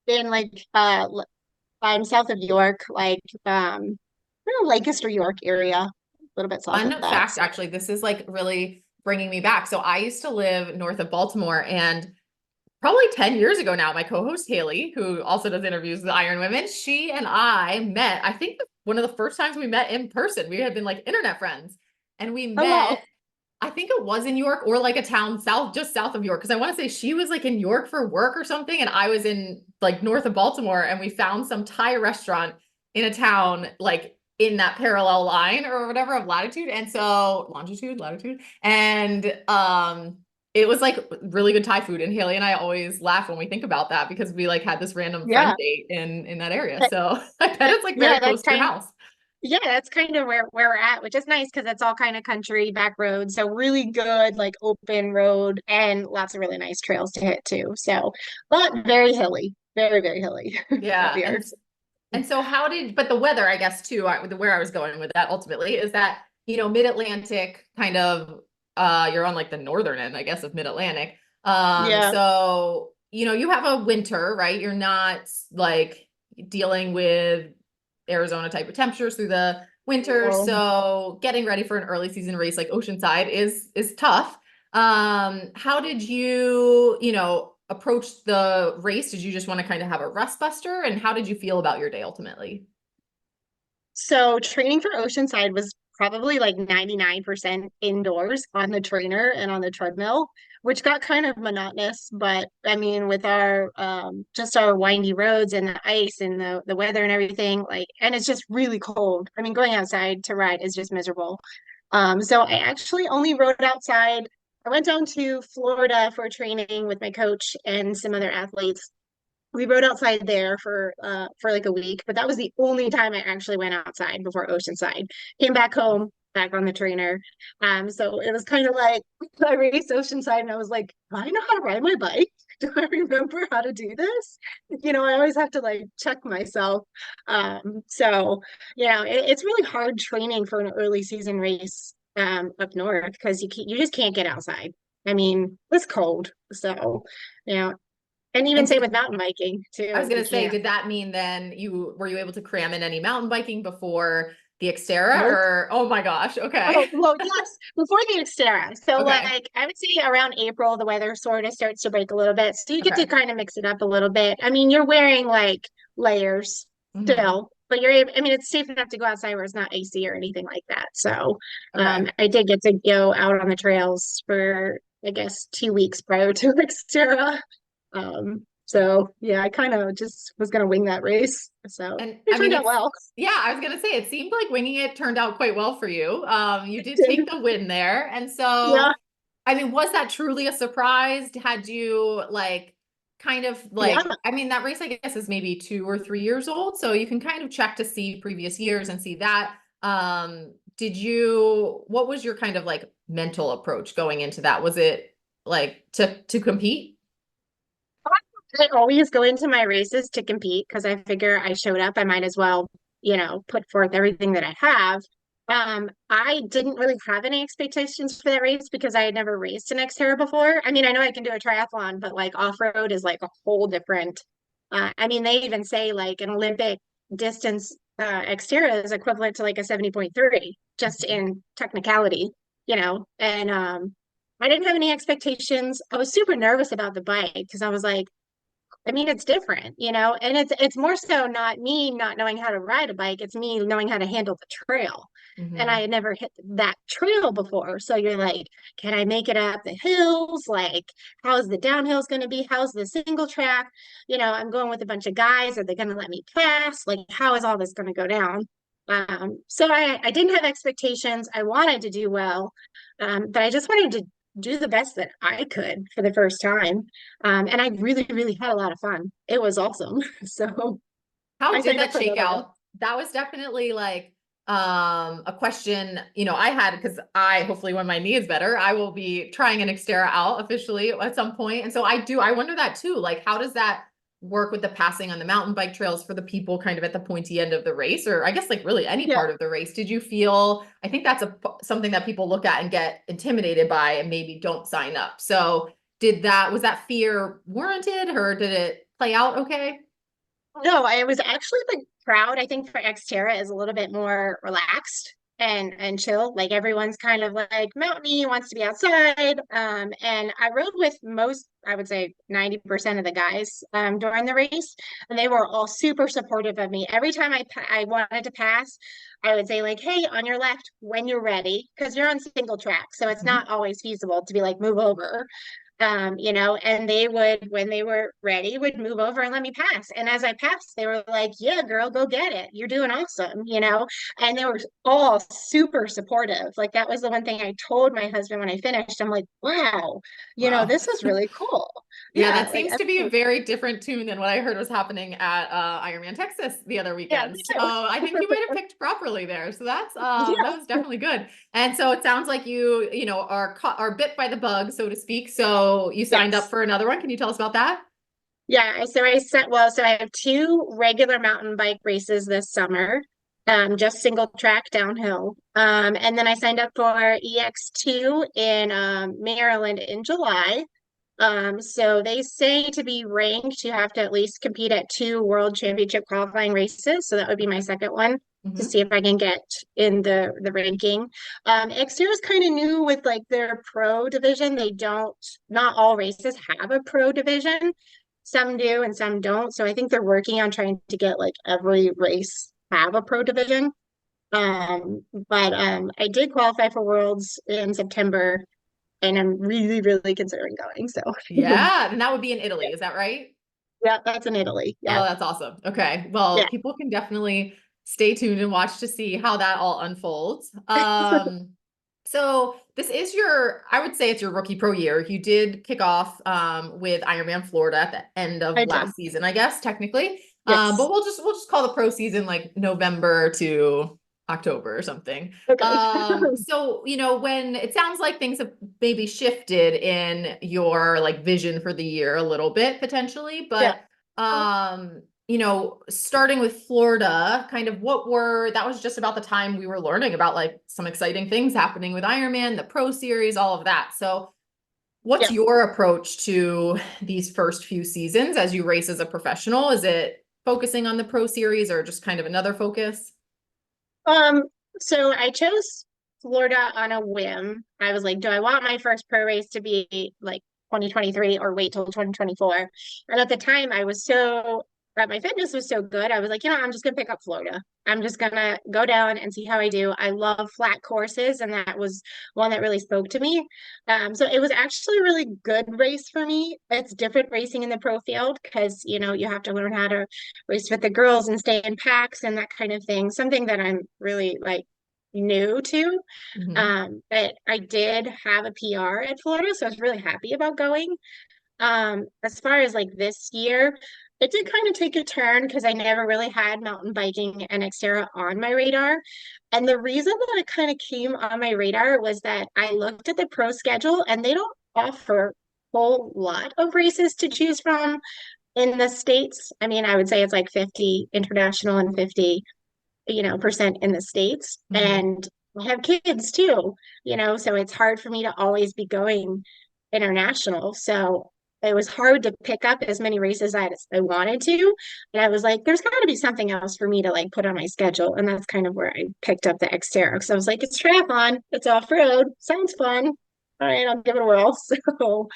In like I'm south of York, like Lancaster, York area, a little bit south of Fun that. fact, actually, this is like really bringing me back. So I used to live north of Baltimore, and probably 10 years ago now, my co-host Haley, who also does interviews with IronWomen, she and I met, I think one of the first times we met in person. We had been like internet friends, and we Oh wow. met, I think it was in York or like a town just south of York. Cause I want to say she was like in York for work or something. And I was in like north of Baltimore, and we found some Thai restaurant in a town, like in that parallel line or whatever of latitude. And so latitude. And, it was like really good Thai food. And Haley and I always laugh when we think about that because we like had this random friend Yeah. date in that area. So I bet it's like Yeah, very close to your house. yeah, that's kind of where we're at, which is nice because it's all kind of country back roads. So really good, like open road and lots of really nice trails to hit too. So, but very hilly, very, very hilly out Yeah. here. And so but the weather, I guess too, where I was going with that ultimately is that, mid-Atlantic kind of, you're on like the northern end, I guess, of mid-Atlantic. Yeah. So, you have a winter, right? You're not like dealing with Arizona type of temperatures through the winter. So, So getting ready for an early season race like Oceanside is tough. How did you approach the race? Did you just want to kind of have a rust buster? And how did you feel about your day ultimately? so training for Oceanside was probably like 99% indoors on the trainer and on the treadmill, which got kind of monotonous. But I mean, with our just our windy roads and the ice and the weather and everything, like, and it's just really cold. I mean, going outside to ride is just miserable. So I actually only rode outside. I went down to Florida for training with my coach and some other athletes. We rode outside there for like a week, but that was the only time I actually went outside before Oceanside. Came back home, back on the trainer. So it was kind of like I raced Oceanside and I was like, do I know how to ride my bike? Do I remember how to do this? I always have to like check myself. It's really hard training for an early season race up north because you just can't get outside. I mean, it's cold. So, you know, and even And same with mountain biking I was too. You gonna say, can't. did that mean then were you able to cram in any mountain biking before The Xterra Nope. or, oh my gosh. Okay. Oh, well, yes, before the Xterra. So Okay. like I would say around April, the weather sort of starts to break a little bit. So you get to Okay. kind of mix it up a little bit. I mean, you're wearing like layers Mhm. still, but you're able, I mean, it's safe enough to go outside where it's not AC or anything like that. So Okay. I did get to go out on the trails for, I guess, 2 weeks prior to Xterra. So yeah, I kind of just was gonna wing that race. So And it I mean, turned out well. yeah, I was gonna say, it seemed like winging it turned out quite well for you. You did did. take the win there. And Yeah, so, I mean, was that truly a surprise? Had you like kind of yeah. like, I mean, that race, I guess, is maybe 2 or 3 years old. So you can kind of check to see previous years and see that. What was your kind of like mental approach going into that? Was it like to compete? I always go into my races to compete because I figure I showed up, I might as well, put forth everything that I have. I didn't really have any expectations for that race because I had never raced an Xterra before. I mean, I know I can do a triathlon, but like off-road is like a whole different. I mean, they even say like an Olympic distance Xterra is equivalent to like a 70.3 just in technicality, and I didn't have any expectations. I was super nervous about the bike because I was like, I mean, it's different, and it's more so not me not knowing how to ride a bike, it's me knowing how to handle the trail. And I Mhm. had never hit that trail before. So you're like, can I make it up the hills? Like, how's the downhills going to be? How's the single track? I'm going with a bunch of guys. Are they going to let me pass? Like, how is all this going to go down? So I didn't have expectations. I wanted to do well, but I just wanted to do the best that I could for the first time. And I really, really had a lot of fun. It was awesome. So How I did signed up that for shake another one. out? That was definitely like a question, I had because hopefully when my knee is better, I will be trying an Xterra out officially at some point. And so I wonder that too. Like, how does that work with the passing on the mountain bike trails for the people kind of at the pointy end of the race, or I guess like really any Yeah. part of the race? Did you feel, I think that's something that people look at and get intimidated by and maybe don't sign up. So was that fear warranted, or did it play out okay? No, I was actually like proud. I think for Xterra is a little bit more relaxed and chill. Like everyone's kind of like mountainy, wants to be outside. And I rode with most, I would say 90% of the guys during the race, and they were all super supportive of me. Every time I wanted to pass, I would say like, "Hey, on your left when you're ready," because you're on single track, so it's Mhm. not always feasible to be like move over. And they would, when they were ready, would move over and let me pass. And as I passed, they were like, "Yeah, girl, go get it. You're doing awesome." And they were all super supportive. Like that was the one thing I told my husband when I finished. I'm like, wow, Wow. this is really cool. Yeah, Yeah, that like seems to be a very different tune than what I heard was happening at Ironman Texas the other yeah, weekend. me So too. I think you might have picked properly there. So that Yeah. was definitely good. And so it sounds like are bit by the bug, so to speak. So you signed up Yes. for another one. Can you tell us about that? Yeah, so I have two regular mountain bike races this summer, just single track downhill. And then I signed up for EX2 in Maryland in July. So they say to be ranked, you have to at least compete at two world championship qualifying races. So that would be my second one to Mhm. see if I can get in the ranking. Xterra is kind of new with like their pro division. Not all races have a pro division. Some do and some don't. So I think they're working on trying to get like every race have a pro division. But I did qualify for Worlds in September, and I'm really, really considering going. So Yeah, and that would be in Italy. yeah, Is that right? yeah, that's in Italy. Oh, Yeah, that's awesome. Okay. Well, yeah, people can definitely stay tuned and watch to see how that all unfolds. So this is I would say it's your rookie pro year. You did kick off with Ironman Florida at the end of I did. last season, I guess, technically. But Yes. we'll just call the pro season like November to October or something. Okay. So, when it sounds like things have maybe shifted in your like vision for the year a little bit potentially, Yeah. but starting with Florida, kind of that was just about the time we were learning about like some exciting things happening with Ironman, the Pro Series, all of that. So, what's Yeah. your approach to these first few seasons as you race as a professional? Is it focusing on the Pro Series or just kind of another focus? Um, so I chose Florida on a whim. I was like, do I want my first pro race to be like 2023 or wait till 2024? And at the time, my fitness was so good. I was like, I'm just gonna pick up Florida. I'm just gonna go down and see how I do. I love flat courses, and that was one that really spoke to me. So it was actually a really good race for me. It's different racing in the pro field because you have to learn how to race with the girls and stay in packs and that kind of thing. Something that I'm really like new to. But I did have a PR at Florida, so I was really happy about going. As far as like this year, it did kind of take a turn because I never really had mountain biking and Xterra on my radar. And the reason that it kind of came on my radar was that I looked at the pro schedule and they don't offer a whole lot of races to choose from in the States. I mean, I would say it's like 50 international and 50 percent in the States. And I have kids too, so it's hard for me to always be going international. So it was hard to pick up as many races as I wanted to. And I was like, there's got to be something else for me to like put on my schedule. And that's kind of where I picked up the Xterra because I was like, it's triathlon, it's off-road, sounds fun. All right, I'll give it a whirl. So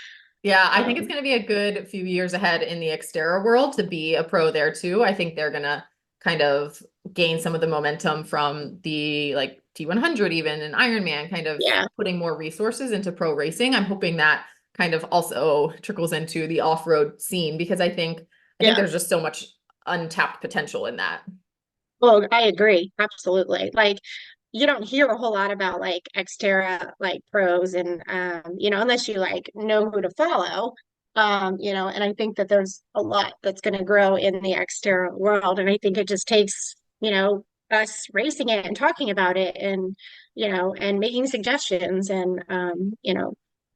yeah, I think it's going to be a good few years ahead in the Xterra world to be a pro there too. I think they're going to kind of gain some of the momentum from the like T100 even and Ironman kind of putting more resources into pro racing. I'm hoping that kind of also trickles into the off-road scene because I think there's just so much untapped potential in that. Oh, I agree. Absolutely. Like you don't hear a whole lot about like Xterra like pros and unless you like know who to follow. And I think that there's a lot that's going to grow in the Xterra world. And I think it just takes, us racing it and talking about it and, and making suggestions and,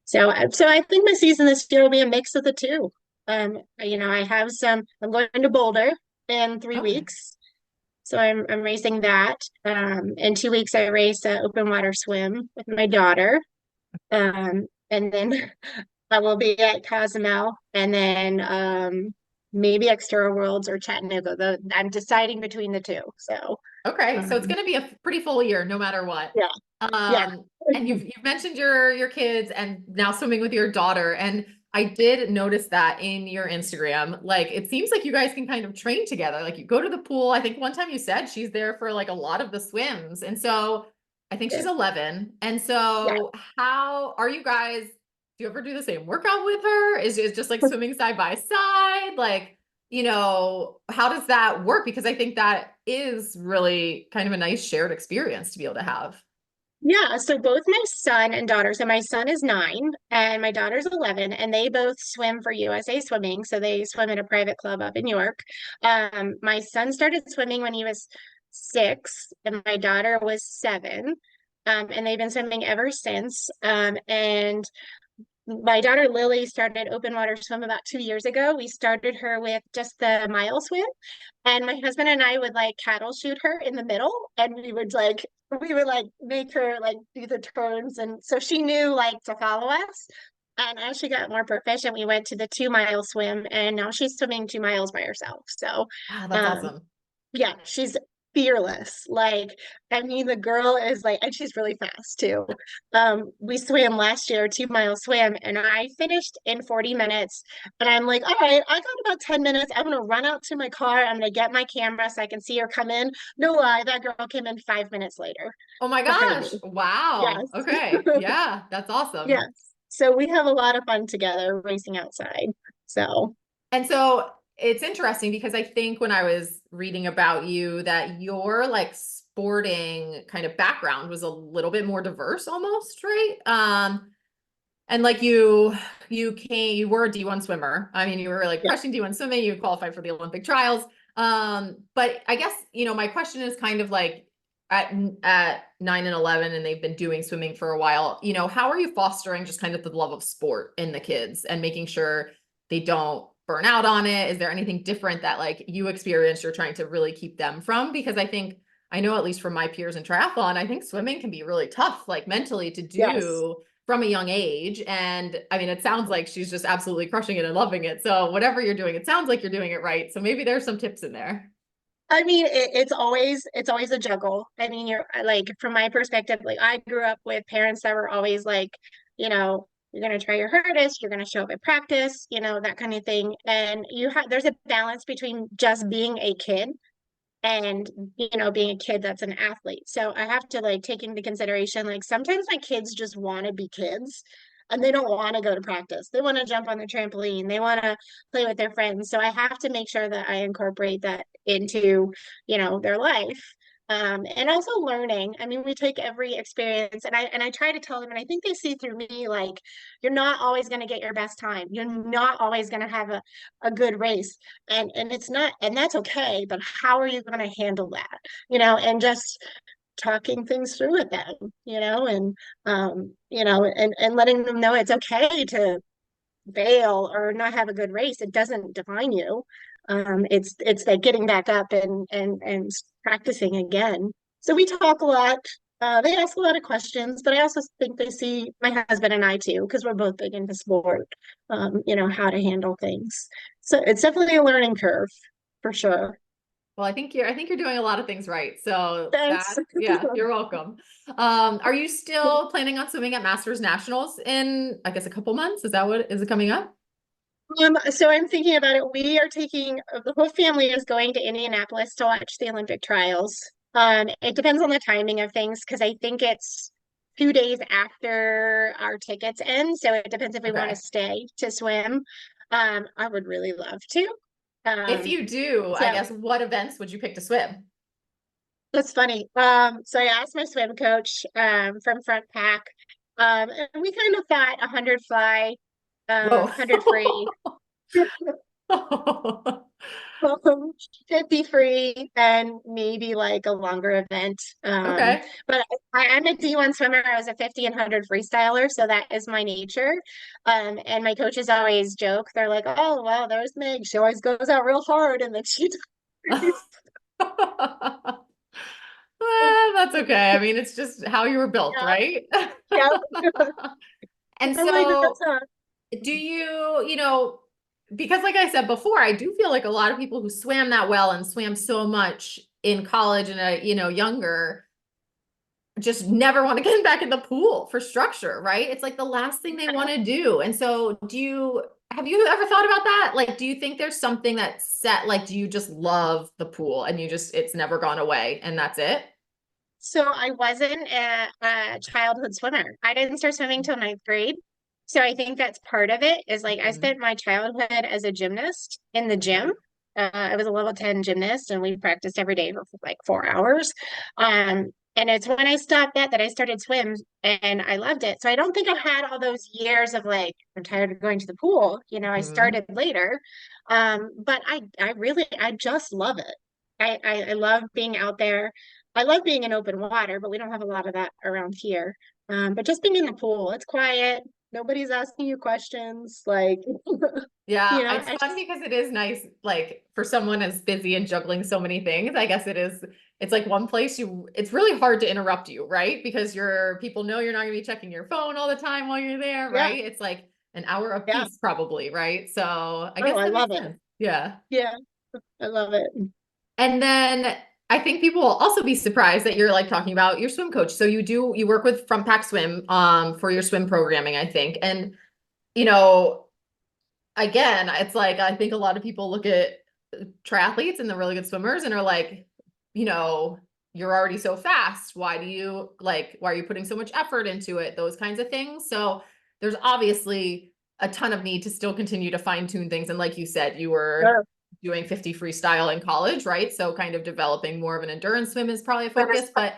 so I think my season this year will be a mix of the two. I'm going to Boulder in 3 weeks. So I'm racing that. In 2 weeks, I race open water swim with my daughter. And then I will be at Cozumel and then maybe Xterra Worlds or Chattanooga. I'm deciding between the two. So okay, so it's going to be a pretty full year no matter what. Yeah. And you've mentioned your kids and now swimming with your daughter. And I did notice that in your Instagram, like it seems like you guys can kind of train together. Like you go to the pool. I think one time you said she's there for like a lot of the swims. And so I think she's 11. And so how are you guys, do you ever do the same workout with her? Is it just like swimming side by side? Like, how does that work? Because I think that is really kind of a nice shared experience to be able to have. Yeah, so both my son and daughter, so my son is 9 and my daughter's 11, and they both swim for USA Swimming. So they swim at a private club up in York. My son started swimming when he was 6, and my daughter was 7. And they've been swimming ever since. And my daughter Lily started open water swim about 2 years ago. We started her with just the mile swim, and my husband and I would like cattle shoot her in the middle, and we would make her like do the turns, and so she knew like to follow us. And as she got more proficient, we went to the 2 mile swim, and now she's swimming 2 miles by herself. So that's awesome. Yeah, she's fearless. Like, I mean, the girl is like, and she's really fast too. We swam last year, 2 mile swim, and I finished in 40 minutes. And I'm like, all right, I got about 10 minutes. I'm gonna run out to my car. I'm gonna get my camera so I can see her come in. No lie, that girl came in 5 minutes later. Oh my gosh. Wow. Yes. Okay. Yeah, that's awesome. Yes. So we have a lot of fun together racing outside. And so it's interesting because I think when I was reading about you that your like sporting kind of background was a little bit more diverse almost, right? And like you were a D1 swimmer. I mean, you were like crushing D1 swimming, you qualified for the Olympic trials. But I guess, my question is kind of like at 9 and 11 and they've been doing swimming for a while, how are you fostering just kind of the love of sport in the kids and making sure they don't burn out on it? Is there anything different that like you experienced you're trying to really keep them from? Because I know at least from my peers in triathlon, I think swimming can be really tough, like mentally to do from a young age. And I mean, it sounds like she's just absolutely crushing it and loving it. So whatever you're doing, it sounds like you're doing it right. So maybe there's some tips in there. I mean, it's always a juggle. I mean, you're like, from my perspective, like I grew up with parents that were always like, you know, you're gonna try your hardest, you're gonna show up at practice, you know, that kind of thing. And there's a balance between just being a kid and, you know, being a kid that's an athlete. So I have to like take into consideration, like sometimes my kids just want to be kids and they don't want to go to practice. They want to jump on the trampoline. They want to play with their friends. So I have to make sure that I incorporate that into, you know, their life. And also learning. I mean, we take every experience and I try to tell them, and I think they see through me, like, you're not always going to get your best time. You're not always going to have a good race. And it's not, and that's okay, but how are you going to handle that? You know, and just talking things through with them, you know, and you know, and letting them know it's okay to fail or not have a good race. It doesn't define you. It's like getting back up and practicing again. So we talk a lot. They ask a lot of questions, but I also think they see my husband and I too, because we're both big into sport. You know, how to handle things. So it's definitely a learning curve for sure. Well, I think you're doing a lot of things right. So Thanks. yeah, you're welcome. Are you still planning on swimming at Masters Nationals in, I guess, a couple months? Is that what is it coming up? So I'm thinking about it. We are taking the whole family is going to Indianapolis to watch the Olympic trials. It depends on the timing of things because I think it's 2 days after our tickets end. So it depends if we want to stay to swim. I would really love to. If you do, I guess, what events would you pick to swim? That's funny. So I asked my swim coach from Front Pack, and we kind of thought 100 fly, 100 free. 50 free and maybe like a longer event. Okay. But I'm a D1 swimmer. I was a 50 and 100 freestyler, so that is my nature. And my coaches always joke, they're like, oh, well, there's Meg. She always goes out real hard and then she Well, that's okay. I mean, it's just how you were built, right? Yeah. And I'm like, so "That's do you know, because like I said before, I do feel like a lot of people who swam that well and swam so much in college and, you know, younger, just never want to get back in the pool for structure, right? It's like the last thing they want to do. And so have you ever thought about that? Like, do you think there's something that's set, like, do you just love the pool and it's never gone away and that's it? So I wasn't a childhood swimmer. I didn't start swimming till ninth grade. So I think that's part of it is like I spent my childhood as a gymnast in the gym. I was a level 10 gymnast and we practiced every day for like 4 hours. And it's when I stopped that I started swim and I loved it. So I don't think I had all those years of like, I'm tired of going to the pool. You know, I started later. But I just love it. I love being out there. I love being in open water, but we don't have a lot of that around here. But just being in the pool, it's quiet. Nobody's asking you questions. Like, yeah, you know, it's fun because it is nice, like for someone as busy and juggling so many things, I guess it's like one place it's really hard to interrupt you, right? Because people know you're not gonna be checking your phone all the time while you're there, right? It's like an hour of peace probably, right? So I guess I that love makes it. sense. Yeah. Yeah, I love it. And then I think people will also be surprised that you're like talking about your swim coach. So you work with Front Pack Swim for your swim programming, I think. And you know, again, it's like I think a lot of people look at triathletes and the really good swimmers and are like, you know, you're already so fast. Why are you putting so much effort into it? Those kinds of things. So there's obviously a ton of need to still continue to fine tune things. And like you said, you were doing 50 freestyle in college, right? So kind of developing more of an endurance swim is probably a focus, but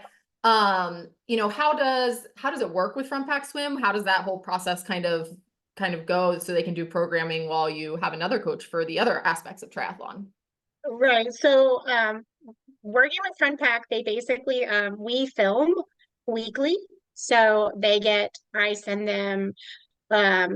you know, how does it work with Front Pack Swim? How does that whole process kind of go so they can do programming while you have another coach for the other aspects of triathlon? Right. So working with Front Pack, they basically we film weekly. So I send them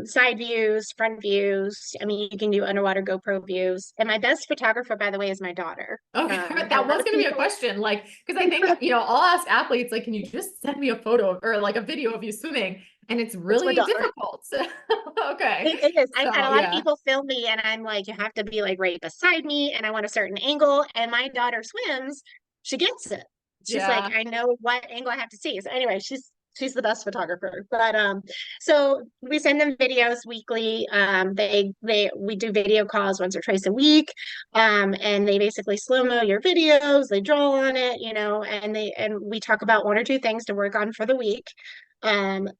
side views, front views. I mean, you can do underwater GoPro views. And my best photographer, by the way, is my daughter. Okay, that was going to be a question. Like, because I think, you know, I'll ask athletes, like, can you just send me a photo or like a video of you swimming? And it's It's my really daughter. difficult. Okay. It is. I've had a So lot of yeah. people film me and I'm like, you have to be like right beside me and I want a certain angle. And my daughter swims, she gets it. She's like, Yeah. I know what angle I have to see. So anyway, she's the best photographer. But so we send them videos weekly. We do video calls once or twice a week. And they basically slow-mo your videos, they draw on it, and we talk about one or two things to work on for the week. And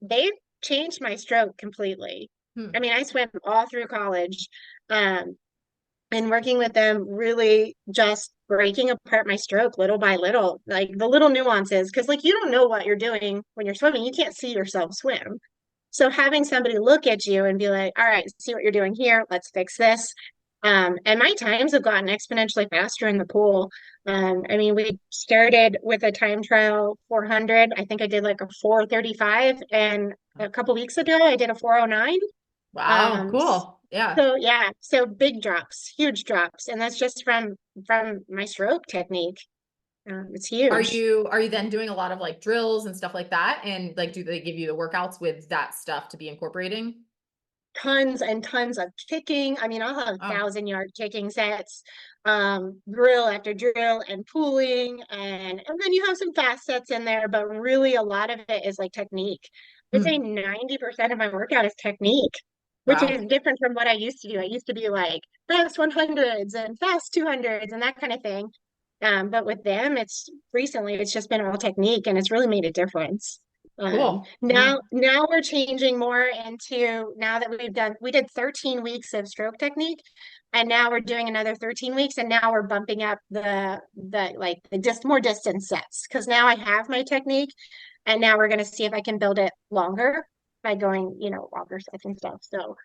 they changed my stroke completely. I mean, I swam all through college, and working with them really just breaking apart my stroke little by little, like the little nuances, because like you don't know what you're doing when you're swimming. You can't see yourself swim. So having somebody look at you and be like, all right, see what you're doing here, let's fix this. And my times have gotten exponentially faster in the pool. I mean, we started with a time trial 400. I think I did like a 435, and a couple weeks ago I did a 409. Wow, cool. Yeah. So yeah, so big drops, huge drops, and that's just from my stroke technique. It's huge. Are you then doing a lot of like drills and stuff like that? And like, do they give you the workouts with that stuff to be incorporating? Tons and tons of kicking. I mean, I'll have Oh, 1,000-yard kicking sets, drill after drill, and pooling, and then you have some fast sets in there, but really a lot of it is like technique. I'd say 90% of my workout is technique, which wow. is different from what I used to do. I used to be like fast 100s and fast 200s and that kind of thing. But with them, it's just been all technique, and it's really made a difference. Cool. Yeah. Now we're changing more into, now that we did 13 weeks of stroke technique, and now we're doing another 13 weeks, and now we're bumping up the more distance sets, because now I have my technique, and now we're going to see if I can build it longer by going, longer sets and stuff. So,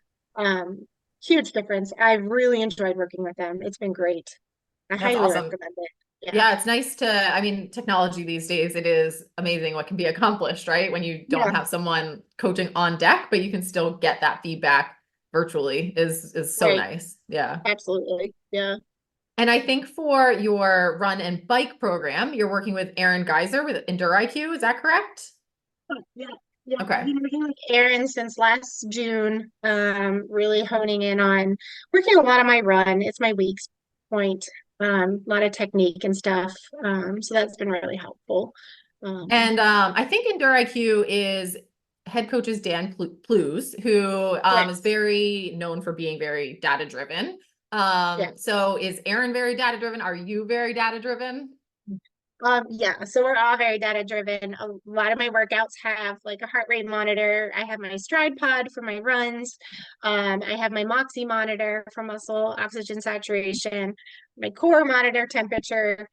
huge difference. I've really enjoyed working with them. It's been great. I That's highly awesome. recommend it. Yeah, it's nice I mean, technology these days, it is amazing what can be accomplished, right? When you don't Yeah, have someone coaching on deck, but you can still get that feedback virtually is so right. nice. Yeah. Absolutely. Yeah. And I think for your run and bike program, you're working with Aaron Geyser with IQ. Is that correct? Yeah. Yeah. Okay. I've been working with Erin since last June, really honing in on working a lot on my run. It's my weak point, a lot of technique and stuff. So that's been really helpful. And I think IQ is head coach is Dan Plews, who is Correct. very known for being very data driven. Yeah. So is Aaron very data driven? Are you very data driven? Yeah, so we're all very data driven. A lot of my workouts have like a heart rate monitor. I have my stride pod for my runs. I have my Moxie monitor for muscle oxygen saturation, my core monitor temperature.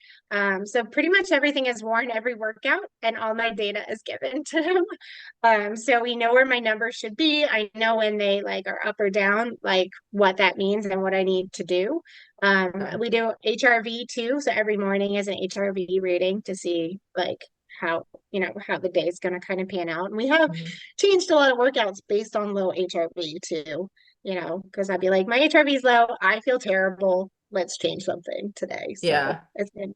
So pretty much everything is worn every workout, and all my data is given to him. So we know where my numbers should be. I know when they like are up or down, like what that means and what I need to do. We do HRV too, so every morning is an HRV reading to see like how the day is going to kind of pan out. And we have changed a lot of workouts based on low HRV too, because I'd be like, my HRV is low, I feel terrible, let's change something today. So Yeah. it's been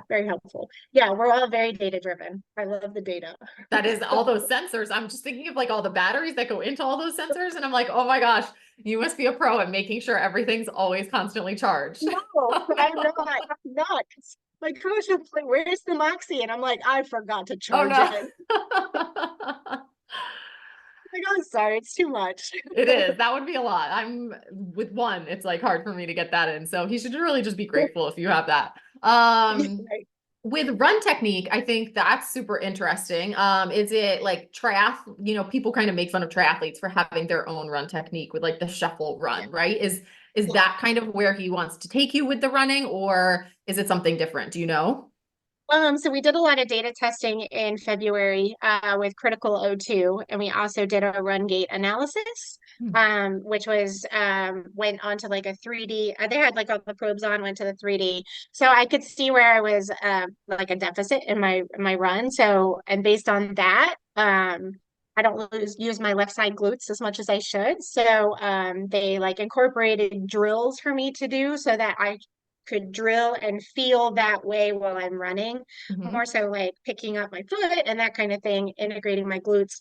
very helpful. Yeah, we're all very data driven. I love the data. That is all those sensors. I'm just thinking of like all the batteries that go into all those sensors. And I'm like, oh my gosh, you must be a pro at making sure everything's always constantly charged. No, I'm not. I'm not. My coach was like, "Where's the Moxie?" And I'm like, "I forgot to charge it." Like, I'm sorry, it's too much. It is. That would be a lot. I'm with one. It's like hard for me to get that in. So he should really just be grateful if you have that. Right. With run technique, I think that's super interesting. Is it like people kind of make fun of triathletes for having their own run technique with like the shuffle run, right? Is that kind of where he wants to take you with the running, or is it something different? Do you know? So we did a lot of data testing in February with Critical O2, and we also did a run gait analysis, which was went on to like a 3D. They had like all the probes on, went to the 3D, so I could see where I was like a deficit in my run. So, and based on that, I don't use my left side glutes as much as I should. So they like incorporated drills for me to do so that I could drill and feel that way while I'm running, Mhm. more so like picking up my foot and that kind of thing, integrating my glutes.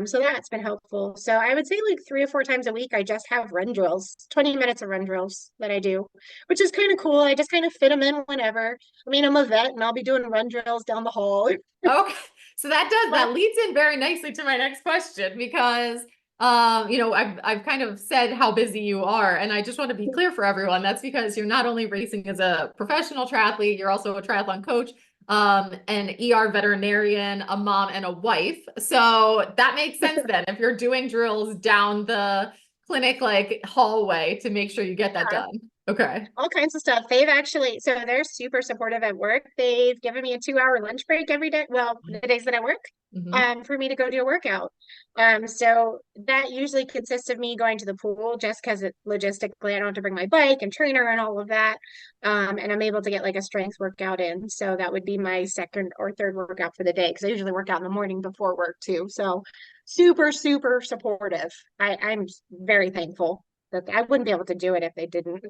So that's been helpful. So I would say like 3 or 4 times a week, I just have run drills, 20 minutes of run drills that I do, which is kind of cool. I just kind of fit them in whenever. I mean, I'm a vet and I'll be doing run drills down the hall. Okay. So that leads in very nicely to my next question because I've kind of said how busy you are, and I just want to be clear for everyone. That's because you're not only racing as a professional triathlete, you're also a triathlon coach, an ER veterinarian, a mom, and a wife. So that makes sense then if you're doing drills down the clinic like hallway to make sure you get that done. Okay. All kinds of stuff. They've actually, so they're super supportive at work. They've given me a 2 hour lunch break every day. Well, the days that I work, for me to go do a workout. So that usually consists of me going to the pool just because logistically I don't have to bring my bike and trainer and all of that. And I'm able to get like a strength workout in. So that would be my second or third workout for the day because I usually work out in the morning before work too. So super, super supportive. I'm very thankful that I wouldn't be able to do it if they didn't.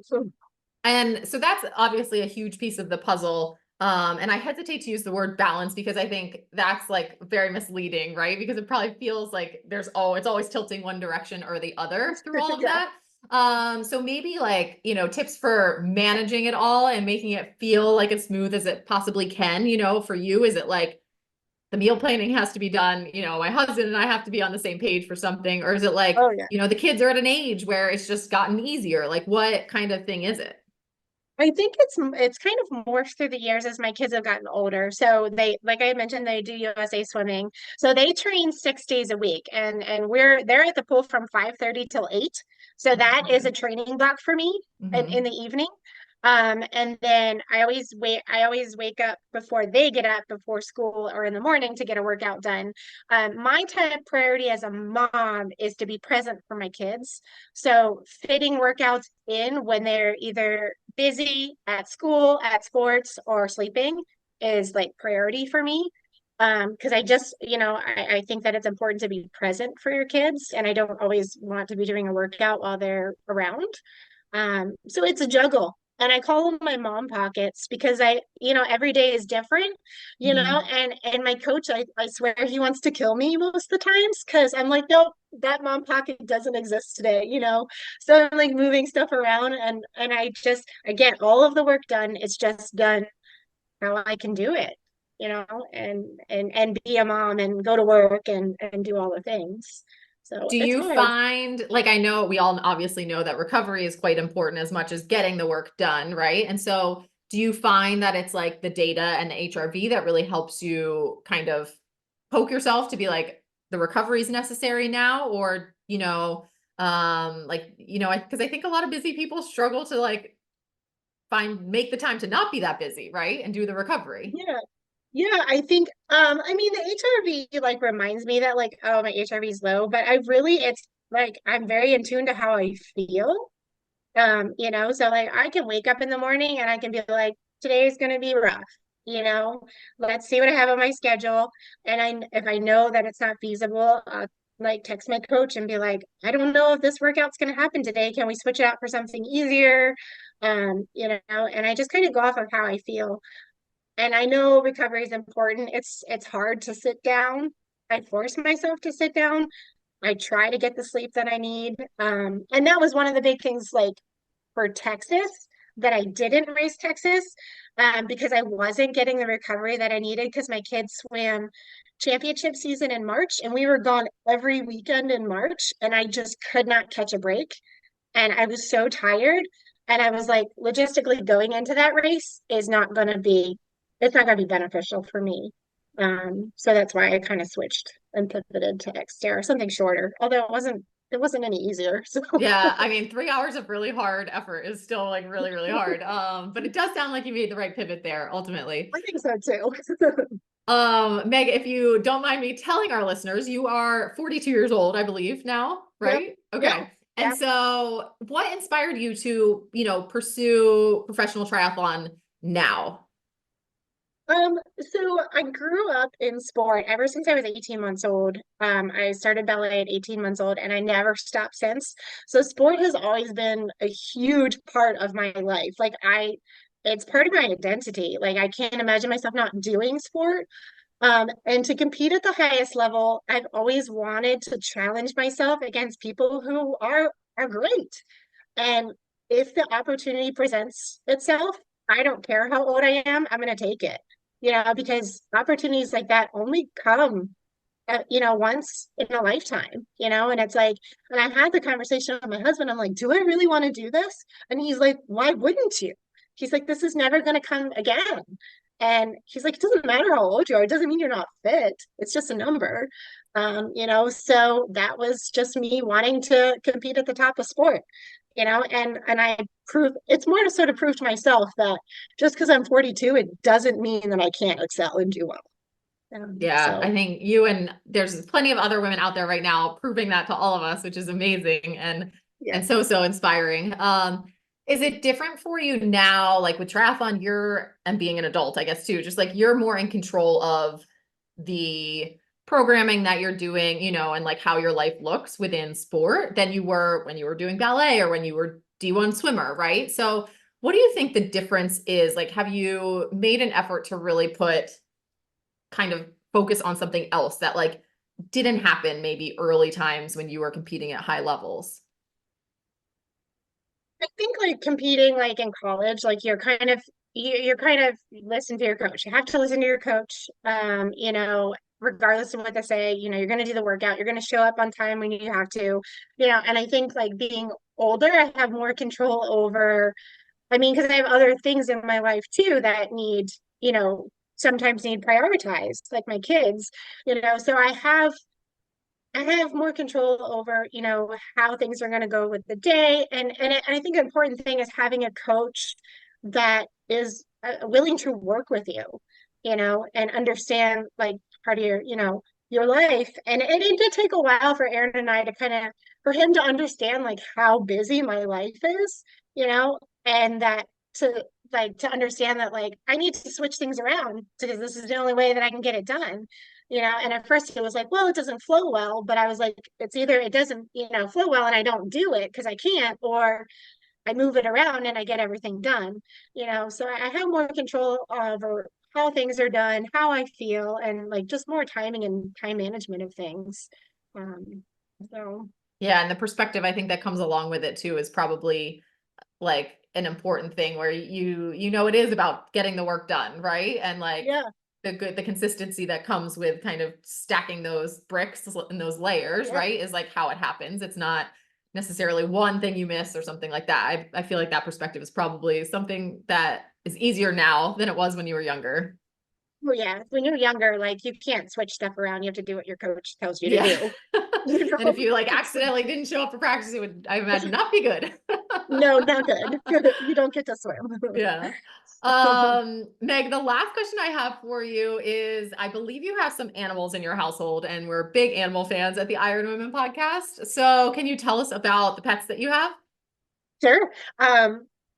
And so that's obviously a huge piece of the puzzle. And I hesitate to use the word balance because I think that's like very misleading, right? Because it probably feels like it's always tilting one direction or the other through all of Yeah. that. So maybe like, tips for managing it all and making it feel like as smooth as it possibly can, for you. Is it like the meal planning has to be done, my husband and I have to be on the same page for something, or is it like, Oh yeah. the kids are at an age where it's just gotten easier? Like what kind of thing is it? I think it's kind of morphed through the years as my kids have gotten older. So they, like I mentioned, they do USA swimming. So they train 6 days a week, and they're at the pool from 5:30 till 8. So that is a training block for me in the evening. And then I always wake up before they get up before school or in the morning to get a workout done. My top priority as a mom is to be present for my kids. So fitting workouts in when they're either busy at school, at sports, or sleeping is like priority for me. Because I just, I think that it's important to be present for your kids, and I don't always want to be doing a workout while they're around. So it's a juggle. And I call them my mom pockets because every day is different, and my coach, I swear he wants to kill me most of the times because I'm like, nope, that mom pocket doesn't exist today. So I'm like moving stuff around and I get all of the work done. It's just done how I can do it, and be a mom and go to work and do all the things. So Do it's you hard. find, like, I know we all obviously know that recovery is quite important as much as getting the work done, right? And so do you find that it's like the data and the HRV that really helps you kind of poke yourself to be like, the recovery is necessary now? Or, because I think a lot of busy people struggle to like make the time to not be that busy, right? And do the recovery. Yeah. Yeah, I think I mean the HRV like reminds me that like, oh, my HRV is low, but it's like I'm very in tune to how I feel. So like I can wake up in the morning and I can be like, today is gonna be rough, you know, let's see what I have on my schedule. And if I know that it's not feasible, like text my coach and be like, I don't know if this workout's gonna happen today. Can we switch it out for something easier? And I just kind of go off of how I feel. And I know recovery is important. It's hard to sit down. I force myself to sit down. I try to get the sleep that I need. And that was one of the big things like for Texas that I didn't race Texas, because I wasn't getting the recovery that I needed because my kids swam championship season in March and we were gone every weekend in March and I just could not catch a break. And I was so tired. And I was like, logistically going into that race is not going to be, it's not going to be beneficial for me. So that's why I kind of switched and pivoted to Xterra, something shorter, although it wasn't any easier. So Yeah, I mean, 3 hours of really hard effort is still like really, really hard. But it does sound like you made the right pivot there ultimately. I think so too. Meg, if you don't mind me telling our listeners, you are 42 years old, I believe now, right? Yep. Okay. Yeah. And Yeah. so what inspired you to, pursue professional triathlon now? So I grew up in sport ever since I was 18 months old. I started ballet at 18 months old and I never stopped since. So sport has always been a huge part of my life. It's part of my identity. Like I can't imagine myself not doing sport. And to compete at the highest level, I've always wanted to challenge myself against people who are great. And if the opportunity presents itself, I don't care how old I am, I'm going to take it, because opportunities like that only come, once in a lifetime, and it's like, and I had the conversation with my husband, I'm like, do I really want to do this? And he's like, why wouldn't you? He's like, this is never going to come again. And he's like, it doesn't matter how old you are. It doesn't mean you're not fit. It's just a number. So that was just me wanting to compete at the top of sport, and I prove it's more to sort of prove to myself that just because I'm 42, it doesn't mean that I can't excel and do well. Yeah, I think you and there's plenty of other women out there right now proving that to all of us, which is amazing and so inspiring. Is it different for you now, like with triathlon, and being an adult, I guess too, just like you're more in control of the programming that you're doing, and like how your life looks within sport than you were when you were doing ballet or when you were D1 swimmer, right? So what do you think the difference is? Like, have you made an effort to really put kind of focus on something else that like didn't happen maybe early times when you were competing at high levels? I think like competing like in college, like you're kind of listen to your coach. You have to listen to your coach. Regardless of what they say, you're gonna do the workout, you're gonna show up on time when you have to, and I think like being older, I have more control over, I mean, because I have other things in my life too that need, sometimes need prioritized, like my kids, so I have more control over, how things are going to go with the day. And I think an important thing is having a coach that is willing to work with you, and understand like part of your life. And it did take a while for Aaron and I to for him to understand like how busy my life is, and that to understand that like I need to switch things around because this is the only way that I can get it done. And at first it was like, well, it doesn't flow well, but I was like, it's either it doesn't, flow well and I don't do it because I can't, or I move it around and I get everything done, so I have more control over how things are done, how I feel, and like just more timing and time management of things. Um, so Yeah, and the perspective I think that comes along with it too is probably like an important thing where it is about getting the work done, right? And like yeah, the consistency that comes with kind of stacking those bricks and those layers, yeah. right? Is like how it happens. It's not necessarily one thing you miss or something like that. I feel like that perspective is probably something that is easier now than it was when you were younger. Well, yeah, when you're younger, like you can't switch stuff around. You have to do what your coach tells you to Yeah. do. And if you like accidentally didn't show up for practice, it would, I imagine, not be good. No, not good. You don't get to swim. Yeah. Meg, the last question I have for you is, I believe you have some animals in your household, and we're big animal fans at the IronWomen podcast. So can you tell us about the pets that you have? Sure.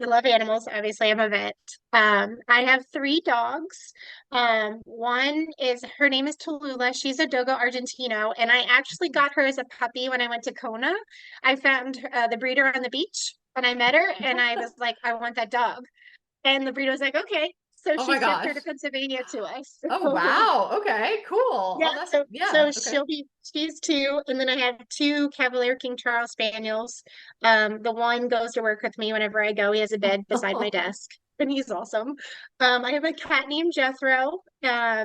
I love animals. Obviously, I'm a vet. I have three dogs. One is her name is Tallulah. She's a Dogo Argentino, and I actually got her as a puppy when I went to Kona. I found the breeder on the beach when I met her, and I was like, I want that dog. And the breeder was like, okay. So Oh she my shipped gosh. her to Pennsylvania to us. Oh, wow. Okay, cool. Yeah, Oh, that's, so yeah. Okay. she's two, and then I have two Cavalier King Charles Spaniels. The one goes to work with me whenever I go. He has a bed beside my desk, and he's awesome. I have a cat named Jethro.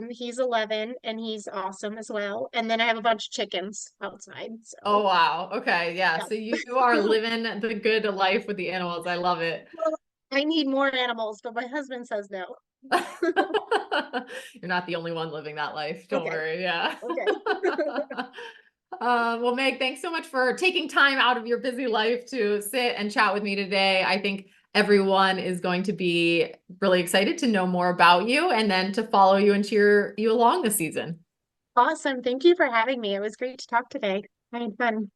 He's 11, and he's awesome as well. And then I have a bunch of chickens outside. Oh, So wow. Okay. Yeah. yeah. So you are living the good life with the animals. I love it. Well, I need more animals, but my husband says no. You're not the only one living that life. Don't Okay, worry. Yeah. okay. Well, Meg, thanks so much for taking time out of your busy life to sit and chat with me today. I think everyone is going to be really excited to know more about you and then to follow you and cheer you along this season. Awesome. Thank you for having me. It was great to talk today. I had fun.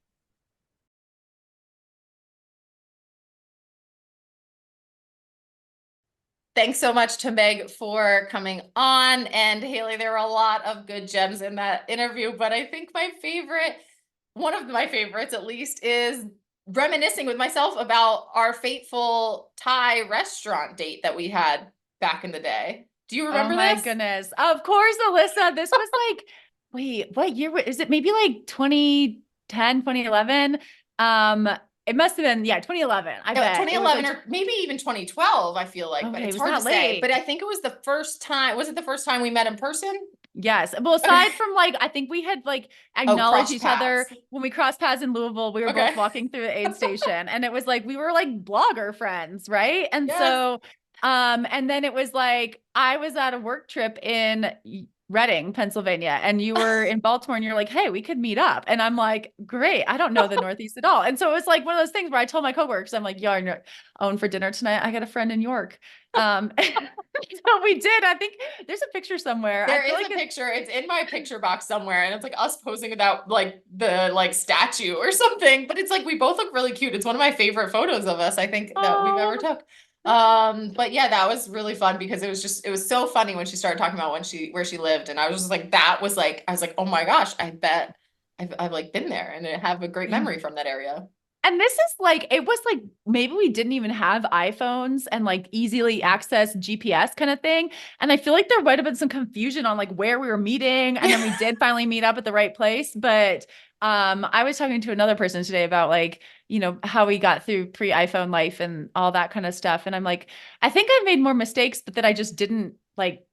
Thanks so much to Meg for coming on. And Haley, there were a lot of good gems in that interview, but I think my favorite, one of my favorites at least, is reminiscing with myself about our fateful Thai restaurant date that we had back in the day. Do you remember this? Oh my goodness. Of course, Alyssa. This was like, wait, what year is it? Maybe like 2010, 2011. It must have been, 2011. I bet. 2011 or maybe even 2012, I feel like, but Okay, it's it was hard to not say. late. But I think it was the first time. Was it the first time we met in person? Yes. Well, aside from like, I think we had like acknowledged each other paths. when we crossed paths in Louisville. We were both walking through the aid station, and it was like we were like blogger friends, right? And so, and then it was like I was at a work trip in Reading, Pennsylvania, and you were in Baltimore, and you're like, "Hey, we could meet up." And I'm like, "Great, I don't know the Northeast at all." And so it was like one of those things where I told my coworkers, I'm like, "Yo, I'm Owen for dinner tonight. I got a friend in York." So we did. I think there's a picture somewhere. There is a picture. It's in my picture box somewhere, and it's like us posing without like the statue or something. But it's like we both look really cute. It's one of my favorite photos of us, I think, that we've ever took. But yeah, that was really fun because it was so funny when she started talking about where she lived, and I was just like, I was like, oh my gosh, I bet I've like been there and I have a great memory from that area. And this is like, it was like, maybe we didn't even have iPhones and like easily access GPS kind of thing. And I feel like there might have been some confusion on like where we were meeting. And then we did finally meet up at the right place. But I was talking to another person today about like, how we got through pre-iPhone life and all that kind of stuff. And I'm like, I think I made more mistakes, but that I just didn't like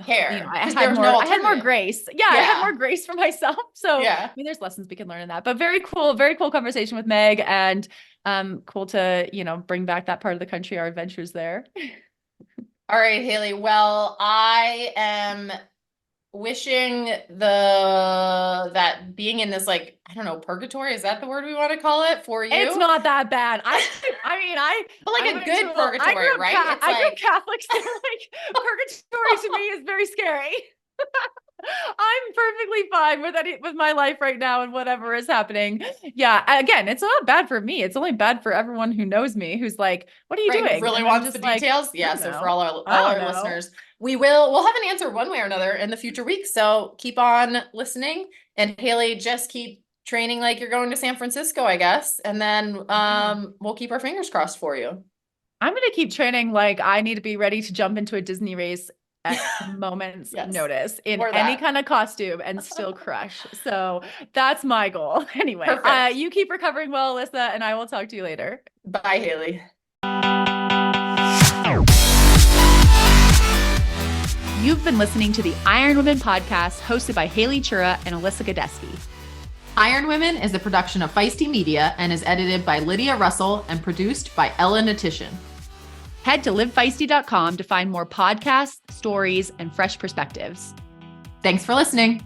care. I had more grace. Yeah, I had more grace for myself. So I mean, there's lessons we can learn in that, but very cool conversation with Meg, and cool to, bring back that part of the country, our adventures there. All right, Haley. Well, I am wishing that being in this, like, I don't know, purgatory, is that the word we want to call it, for you? It's not that bad. But like a good purgatory, right? I grew up Catholic, so like purgatory to me is very scary. I'm perfectly fine with my life right now and whatever is happening. Yeah, again, it's not bad for me. It's only bad for everyone who knows me, who's like, "What are you doing?" Who really wants the details. Yeah. So for all our listeners, we'll have an answer one way or another in the future weeks. So keep on listening, and Haley, just keep training like you're going to San Francisco, I guess, and then we'll keep our fingers crossed for you. I'm gonna keep training like I need to be ready to jump into a Disney race at moment's notice in any kind of costume and still crush. So that's my goal. Anyway, you keep recovering well, Alyssa, and I will talk to you later. Bye, Haley. You've been listening to the IronWomen podcast, hosted by Haley Chura and Alyssa Godesky. IronWomen is a production of Feisty Media and is edited by Lydia Russell and produced by Ella Natishan. Head to livefeisty.com to find more podcasts, stories, and fresh perspectives. Thanks for listening.